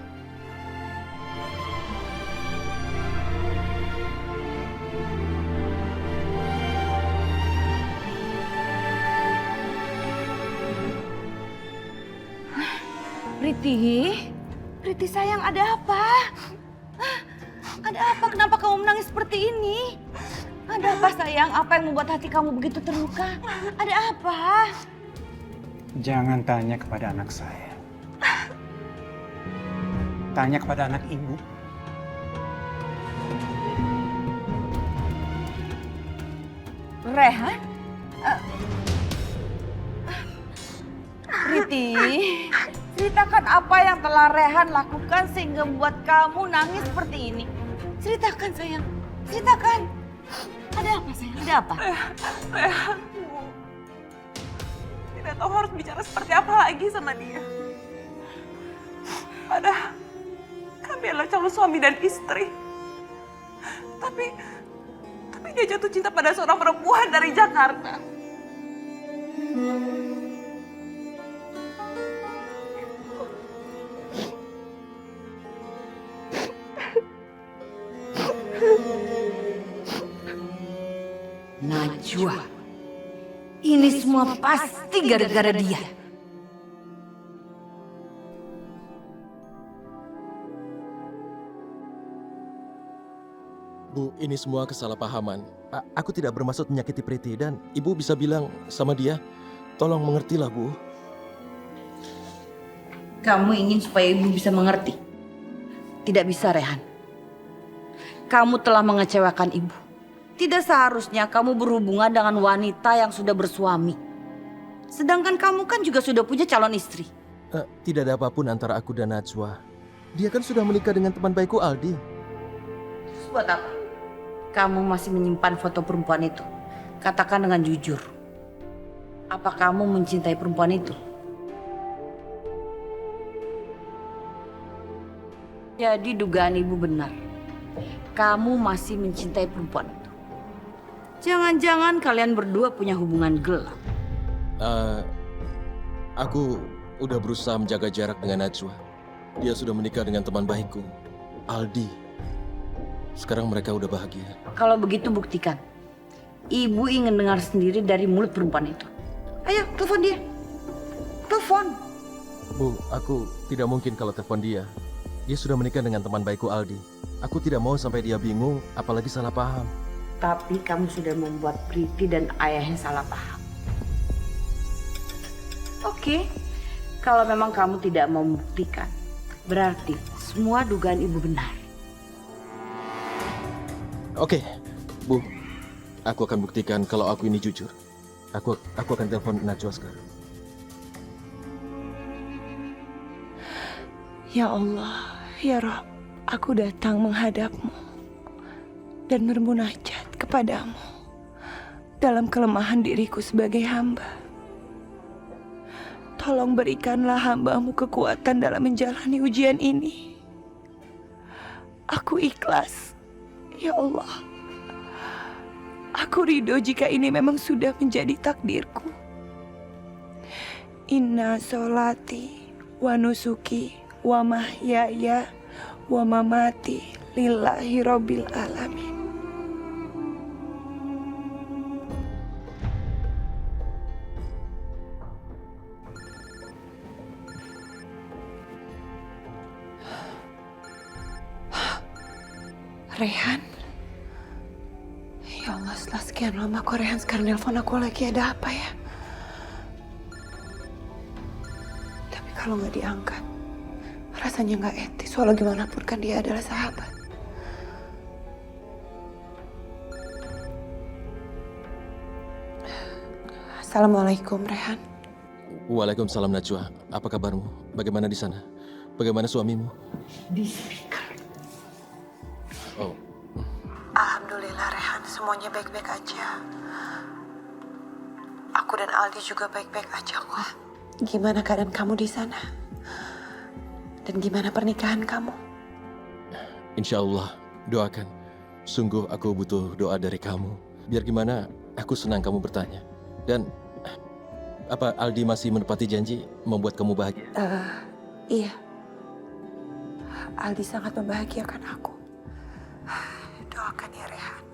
Priti sayang, ada apa? Ada apa? Kenapa kamu menangis seperti ini? Ada apa sayang? Apa yang membuat hati kamu begitu terluka? Ada apa? Jangan tanya kepada anak saya. Tanya kepada anak ibu. Rehan? Priti, ceritakan apa yang telah Rehan lakukan sehingga membuat kamu nangis seperti ini. Ceritakan sayang, ceritakan. Ada apa sayang, ada apa? Rehan, Bu. Tidak tahu harus bicara seperti apa lagi sama dia. Padahal kami adalah calon suami dan istri. Tapi dia jatuh cinta pada seorang perempuan dari Jakarta. Najwa, ini semua pasti gara-gara dia. Bu, ini semua kesalahpahaman. Aku tidak bermaksud menyakiti Priti dan Ibu bisa bilang sama dia, tolong mengertilah, Bu. Kamu ingin supaya ibu bisa mengerti? Tidak bisa, Rehan. Kamu telah mengecewakan ibu. Tidak seharusnya kamu berhubungan dengan wanita yang sudah bersuami. Sedangkan kamu kan juga sudah punya calon istri. Tidak ada apapun antara aku dan Najwa. Dia kan sudah menikah dengan teman baikku Aldi. Buat apa? Kamu masih menyimpan foto perempuan itu? Katakan dengan jujur. Apa kamu mencintai perempuan itu? Jadi dugaan ibu benar. Kamu masih mencintai perempuan itu. Jangan-jangan kalian berdua punya hubungan gelap. Aku udah berusaha menjaga jarak dengan Najwa. Dia sudah menikah dengan teman baikku, Aldi. Sekarang mereka udah bahagia. Kalau begitu buktikan. Ibu ingin dengar sendiri dari mulut perempuan itu. Ayo, telepon dia. Telepon. Bu, aku tidak mungkin kalau telepon dia. Dia sudah menikah dengan teman baikku Aldi. Aku tidak mau sampai dia bingung, apalagi salah paham. Tapi kamu sudah membuat Priti dan ayahnya salah paham. Oke, kalau memang kamu tidak mau membuktikan, berarti semua dugaan ibu benar. Oke, Bu. Aku akan buktikan kalau aku ini jujur. Aku akan telepon Najwa sekarang. Ya Allah, ya Rob, aku datang menghadapmu dan bermunajat kepadamu dalam kelemahan diriku sebagai hamba. Tolong berikanlah hambamu kekuatan dalam menjalani ujian ini. Aku ikhlas, ya Allah. Aku ridho jika ini memang sudah menjadi takdirku. Inna sholati wa nusuki wa mahyaya wa mamati lillahi rabbil alamin. Rehan? Ya Allah, setelah sekian lama kok Rehan sekarang nelpon aku lagi, ada apa ya? Tapi kalau nggak diangkat, rasanya nggak etis. Walau gimana pun kan dia adalah sahabat. Assalamualaikum, Rehan. Waalaikumsalam Najwa. Apa kabarmu? Bagaimana di sana? Bagaimana suamimu? Di speaker. Oh. Alhamdulillah, Rehan. Semuanya baik-baik aja. Aku dan Aldi juga baik-baik aja kok. Gimana keadaan kamu di sana? Dan gimana pernikahan kamu? Insya Allah, doakan. Sungguh aku butuh doa dari kamu. Biar gimana, aku senang kamu bertanya. Dan apa Aldi masih menepati janji membuat kamu bahagia? Iya. Aldi sangat membahagiakan aku. Doakan ya Rehan.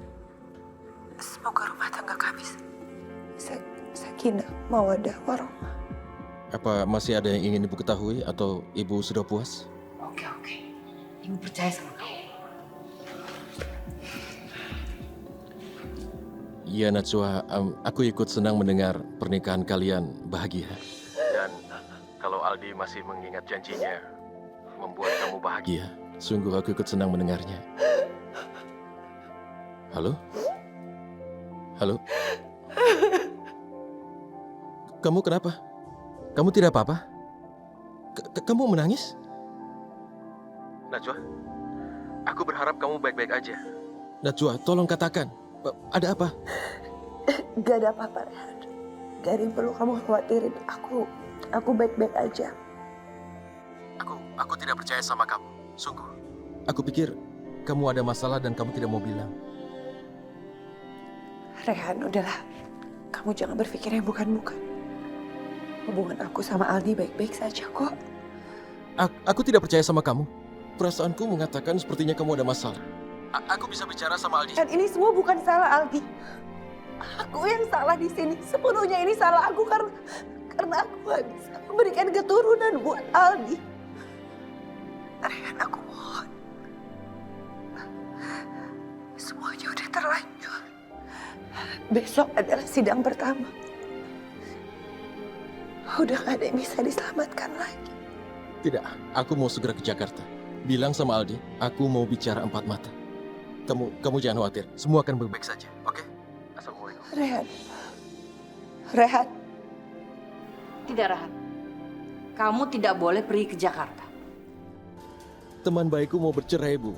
Semoga rumah tangga kami sakinah, mawaddah, warahmah. Apa masih ada yang ingin Ibu ketahui atau Ibu sudah puas? Oke. Ibu percaya sama kamu. Iya Najwa, aku ikut senang mendengar pernikahan kalian bahagia. Dan kalau Aldi masih mengingat janjinya membuat kamu bahagia, sungguh aku ikut senang mendengarnya. Halo? Halo? Kamu kenapa? Kamu tidak apa-apa? Kamu menangis? Najwa, aku berharap kamu baik-baik aja. Najwa, tolong katakan, ada apa? Gak ada apa-apa, Rehan. Gak ada yang perlu kamu khawatirin. Aku baik-baik aja. Aku tidak percaya sama kamu, sungguh. Aku pikir kamu ada masalah dan kamu tidak mau bilang. Rehan, udahlah. Kamu jangan berpikir yang bukan-bukan. Hubungan aku sama Aldi baik-baik saja kok. Aku tidak percaya sama kamu. Perasaanku mengatakan sepertinya kamu ada masalah. Aku bisa bicara sama Aldi. Dan ini semua bukan salah Aldi. Aku yang salah di sini. Sepenuhnya ini salah aku karena aku gak bisa memberikan keturunan buat Aldi. Rehan, aku mohon. Semuanya udah terlanjur. Besok adalah sidang pertama. Udah gak ada yang bisa diselamatkan lagi. Tidak, aku mau segera ke Jakarta. Bilang sama Aldi, aku mau bicara 4 mata. Kamu jangan khawatir, semua akan baik-baik saja, oke? Assalamualaikum. Rehan. Tidak, Rehan. Kamu tidak boleh pergi ke Jakarta. Teman baikku mau bercerai, Bu.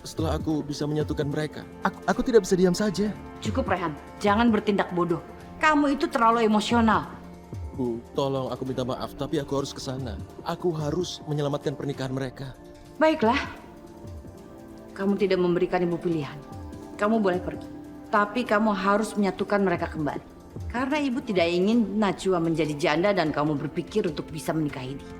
Setelah aku bisa menyatukan mereka, aku tidak bisa diam saja. Cukup, Rehan. Jangan bertindak bodoh. Kamu itu terlalu emosional. Bu, tolong aku minta maaf, tapi aku harus ke sana. Aku harus menyelamatkan pernikahan mereka. Baiklah. Kamu tidak memberikan ibu pilihan. Kamu boleh pergi. Tapi kamu harus menyatukan mereka kembali. Karena ibu tidak ingin Najwa menjadi janda dan kamu berpikir untuk bisa menikahi dia.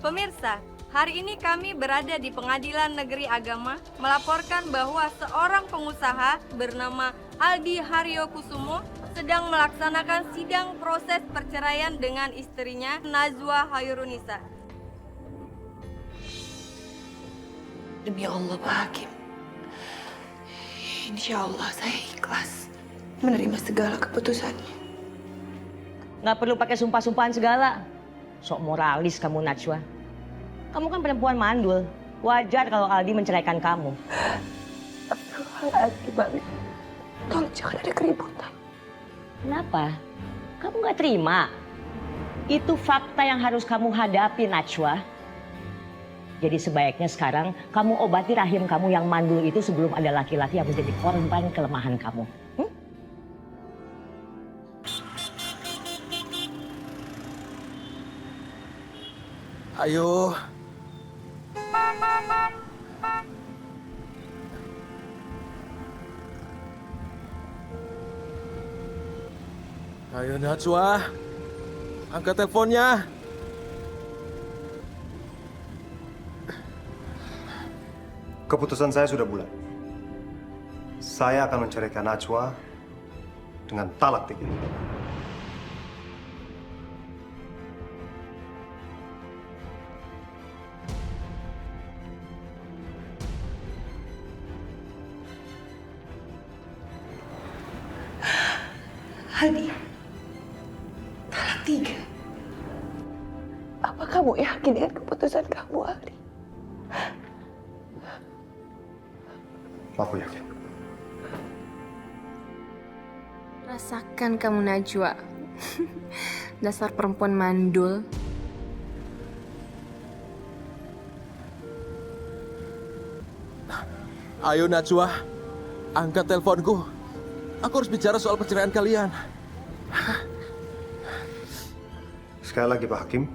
Pemirsa, hari ini kami berada di Pengadilan Negeri Agama melaporkan bahwa seorang pengusaha bernama Aldi Haryokusumo sedang melaksanakan sidang proses perceraian dengan istrinya Najwa Khairunisa. Demi Allah, Pak Hakim. Insya Allah saya ikhlas menerima segala keputusannya. Nggak perlu pakai sumpah-sumpahan segala. Sok moralis kamu, Najwa. Kamu kan perempuan mandul. Wajar kalau Aldi menceraikan kamu. Astagfirullahaladzim, Mami. Tolong jangan ada keributan. Kenapa? Kamu nggak terima? Itu fakta yang harus kamu hadapi, Najwa. Jadi sebaiknya sekarang kamu obati rahim kamu yang mandul itu sebelum ada laki-laki yang menjadi korban kelemahan kamu. Ayo. Ayo Najwa, angkat teleponnya. Keputusan saya sudah bulat. Saya akan menceraikan Najwa dengan talak 3. Aldi, talak 3. Apa kamu yakin dengan keputusan kamu, Aldi? Aku yakin. Rasakan kamu, Najwa. Dasar perempuan mandul. Ayo Najwa, angkat teleponku. Aku harus bicara soal perceraian kalian. Sekali lagi Pak Hakim,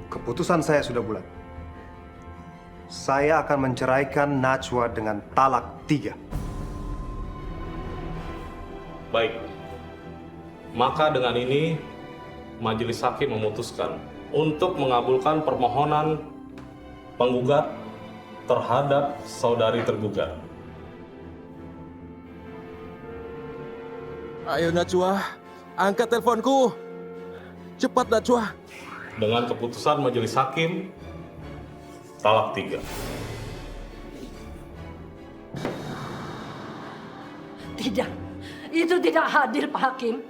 keputusan saya sudah bulat. Saya akan menceraikan Najwa dengan talak 3. Baik, maka dengan ini Majelis Hakim memutuskan untuk mengabulkan permohonan penggugat terhadap saudari tergugat. Ayo Najwa, angkat teleponku. Cepat Najwa. Dengan keputusan majelis hakim, talak 3. Tidak, itu tidak adil Pak Hakim.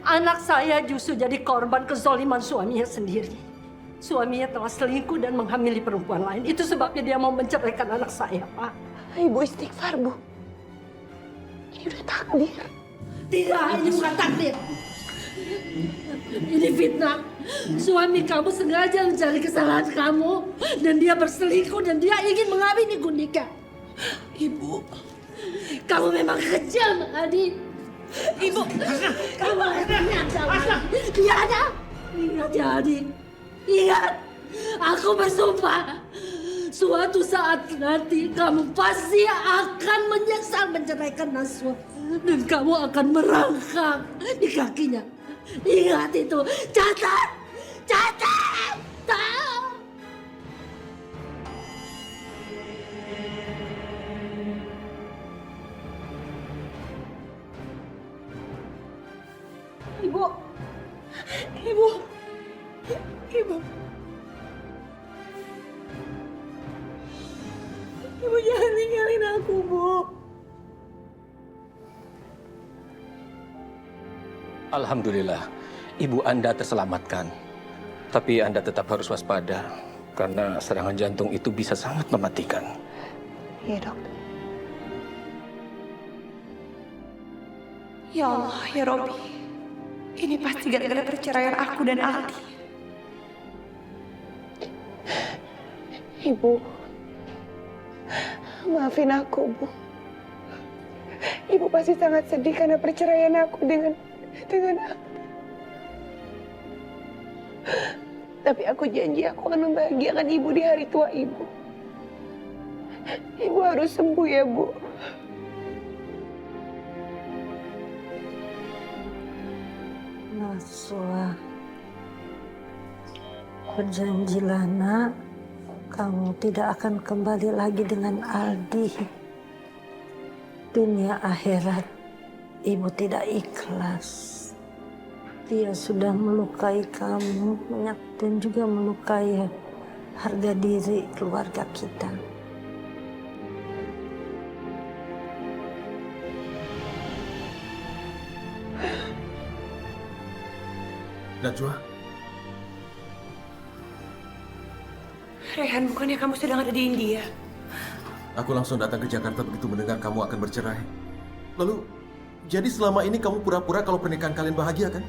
Anak saya justru jadi korban kezoliman suaminya sendiri. Suaminya telah selingkuh dan menghamili perempuan lain. Itu sebabnya dia mau menceraikan anak saya, Pak. Ibu istighfar, Bu. Ini udah takdir. Tidak, ini bukan takdir. Ini fitnah. Suami kamu sengaja mencari kesalahan kamu. Dan dia berselingkuh dan dia ingin mengawini Gundika. Ibu. Kamu memang kejam, Adi. Ibu. Kamu harus ingat, Adi. Ingat ya, Adi. Ingat. Aku bersumpah. Suatu saat nanti kamu pasti akan menyesal menceraikan Najwa. Dan kamu akan merangkak di kakinya. Ingat itu. Catat! Catat! Tahu! Ibu. Ibu. Ibu. Ibu jangan tinggalin aku, Bu. Alhamdulillah, ibu Anda terselamatkan. Tapi Anda tetap harus waspada, karena serangan jantung itu bisa sangat mematikan. Iya, dokter. Ya Allah, ya Robbi. Ini pasti gara-gara perceraian aku dan Aldi. Ibu, maafin aku, Bu. Ibu pasti sangat sedih karena perceraian aku dengan Aldi. Tapi aku janji aku akan membahagiakan Ibu di hari tua Ibu. Ibu harus sembuh ya, Bu. Najwa, berjanjilah nak, kamu tidak akan kembali lagi dengan Aldi. Dunia akhirat, ibu tidak ikhlas. Dia sudah melukai kamu, dan juga melukai harga diri keluarga kita. Najwa. Rehan, bukannya kamu sedang ada di India? Aku langsung datang ke Jakarta begitu mendengar kamu akan bercerai. Lalu, jadi selama ini kamu pura-pura kalau pernikahan kalian bahagia, kan?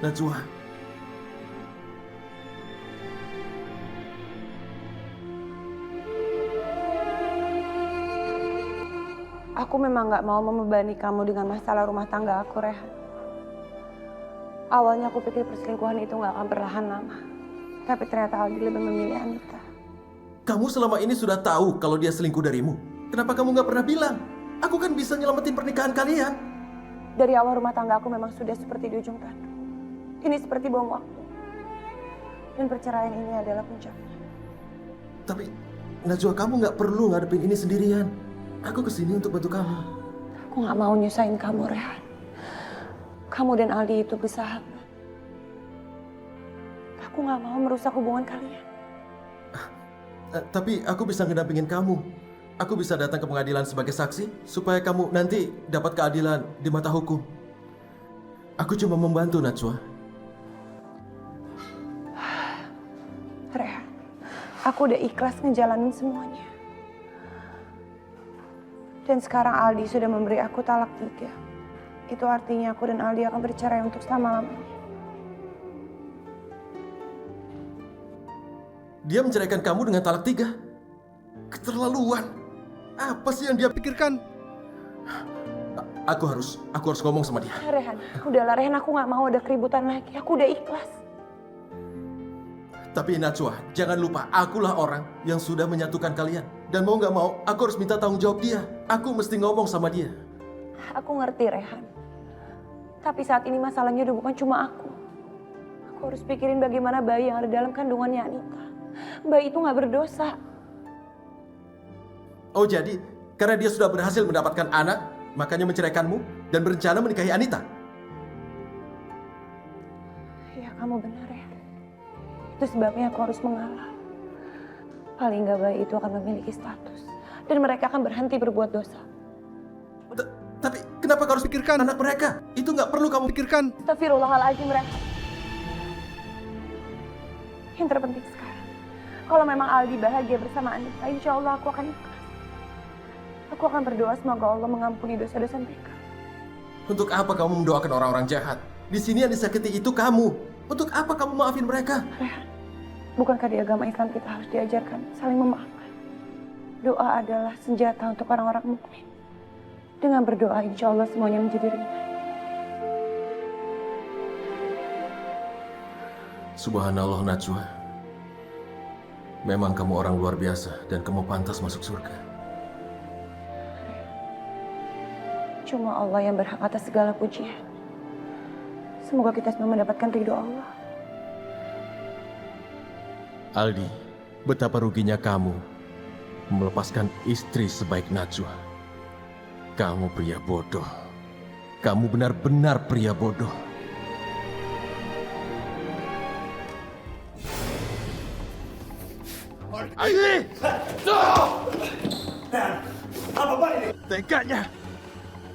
Najwa. Aku memang gak mau membebani kamu dengan masalah rumah tangga aku, Rehan. Awalnya aku pikir perselingkuhan itu gak akan berlahan lama. Tapi ternyata Aldi lebih memilih Anita. Kamu selama ini sudah tahu kalau dia selingkuh darimu. Kenapa kamu gak pernah bilang? Aku kan bisa nyelamatin pernikahan kalian. Dari awal rumah tangga aku memang sudah seperti di ujung tanduk. Ini seperti bom waktu. Dan perceraian ini adalah puncaknya. Tapi, Najwa, kamu gak perlu ngadepin ini sendirian. Aku kesini untuk bantu kamu. Aku gak mau nyusahin kamu, Rehan. Kamu dan Aldi itu bersahabat. Aku gak mau merusak hubungan kalian. Tapi aku bisa ngedampingin kamu. Aku bisa datang ke pengadilan sebagai saksi supaya kamu nanti dapat keadilan di mata hukum. Aku cuma membantu, Najwa. Rehan, aku udah ikhlas ngejalanin semuanya. Dan sekarang Aldi sudah memberi aku talak 3. Itu artinya aku dan Aldi akan bercerai untuk selama-lamanya. Dia menceraikan kamu dengan talak 3. Keterlaluan. Apa sih yang dia pikirkan? Aku harus ngomong sama dia. Rehan, udahlah Rehan, aku gak mau ada keributan lagi. Aku udah ikhlas. Tapi Najwa, jangan lupa akulah orang yang sudah menyatukan kalian. Dan mau gak mau, aku harus minta tanggung jawab dia. Aku mesti ngomong sama dia. Aku ngerti, Rehan. Tapi saat ini masalahnya udah bukan cuma aku. Aku harus pikirin bagaimana bayi yang ada dalam kandungannya Anita. Bayi itu gak berdosa. Oh jadi, karena dia sudah berhasil mendapatkan anak, Makanya menceraikanmu dan berencana menikahi Anita. Ya, kamu benar ya. Itu sebabnya aku harus mengalah. Paling nggak bayi itu akan memiliki status. Dan mereka akan berhenti berbuat dosa. Tapi kenapa kau harus pikirkan anak mereka? Itu nggak perlu kamu pikirkan. Astagfirullahaladzim, Rehan. Yang terpenting sekarang, kalau memang Aldi bahagia bersama Anita, insya Allah aku akan ikhlas. Aku akan berdoa semoga Allah mengampuni dosa-dosa mereka. Untuk apa kamu mendoakan orang-orang jahat? Di sini yang disakiti itu kamu. Untuk apa kamu maafin mereka? Rehan, bukankah di agama Islam kita harus diajarkan saling memaafkan? Doa adalah senjata untuk orang-orang mukmin. Dengan berdoa, insya Allah semuanya menjadi ringan. Subhanallah Najwa. Memang kamu orang luar biasa dan kamu pantas masuk surga. Cuma Allah yang berhak atas segala pujian. Semoga kita semua mendapatkan ridho Allah. Aldi, betapa ruginya kamu melepaskan istri sebaik Najwa. Kamu pria bodoh. Kamu benar-benar pria bodoh. Aini! Apa ini?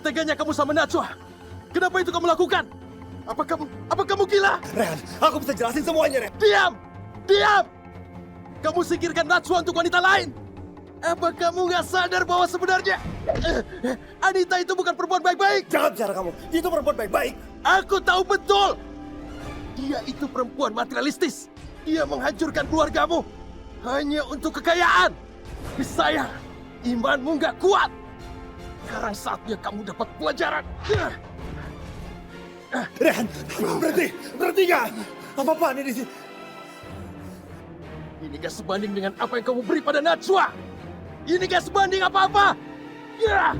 Teganya kamu sama Najwa. Kenapa itu kamu lakukan? Apa kamu gila? Rehan, aku bisa jelasin semuanya, Rehan. Diam! Kamu singkirkan Najwa untuk wanita lain. Apa kamu nggak sadar bahwa sebenarnya Anita itu bukan perempuan baik-baik? Jangan bicara kamu. Dia itu perempuan baik-baik. Aku tahu betul. Dia itu perempuan materialistis. Dia menghancurkan keluargamu hanya untuk kekayaan. Tapi sayang, imanmu nggak kuat. Sekarang saatnya kamu dapat pelajaran. Rehan, berhenti nggak? Apa-apaan ini sih? Ini gak sebanding dengan apa yang kamu beri pada Najwa. Ini gak sebanding apa-apa. Ya.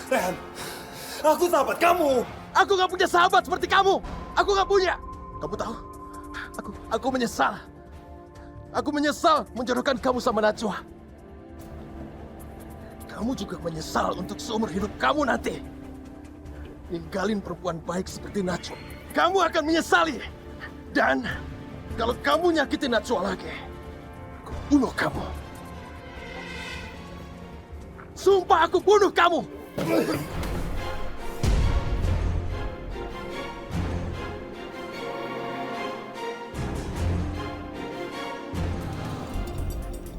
Rehan, aku sahabat kamu. Aku gak punya sahabat seperti kamu. Aku gak punya. Kamu tahu? Aku menyesal. Aku menyesal menjodohkan kamu sama Najwa. Kamu juga menyesal untuk seumur hidup kamu nanti. Ninggalin perempuan baik seperti Najwa. Kamu akan menyesali. Dan kalau kamu nyakitin Najwa lagi, aku bunuh kamu. Sumpah aku bunuh kamu.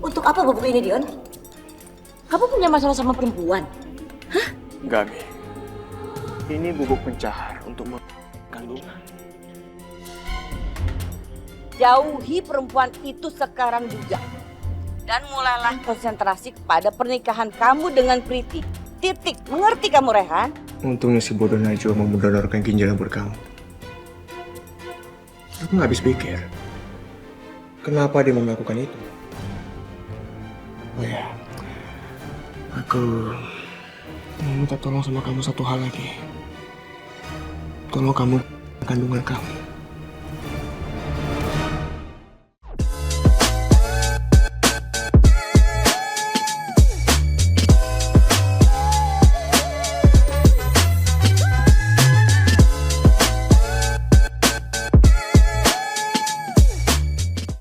Untuk apa buku ini, Dion? Kamu punya masalah sama perempuan? Hah? Enggak, Mi. Ini bubuk pencahar untuk kandungan. Jauhi perempuan itu sekarang juga. Dan mulailah konsentrasi kepada pernikahan kamu dengan Priti. Titik. Mengerti kamu, Rehan? Untungnya si bodoh Najwa mau mendonorkan ginjalnya buat kamu. Aku nggak habis pikir. Kenapa dia mau melakukan itu? Oh ya. Aku mau minta tolong sama kamu satu hal lagi. Tolong kamu kandungan kamu.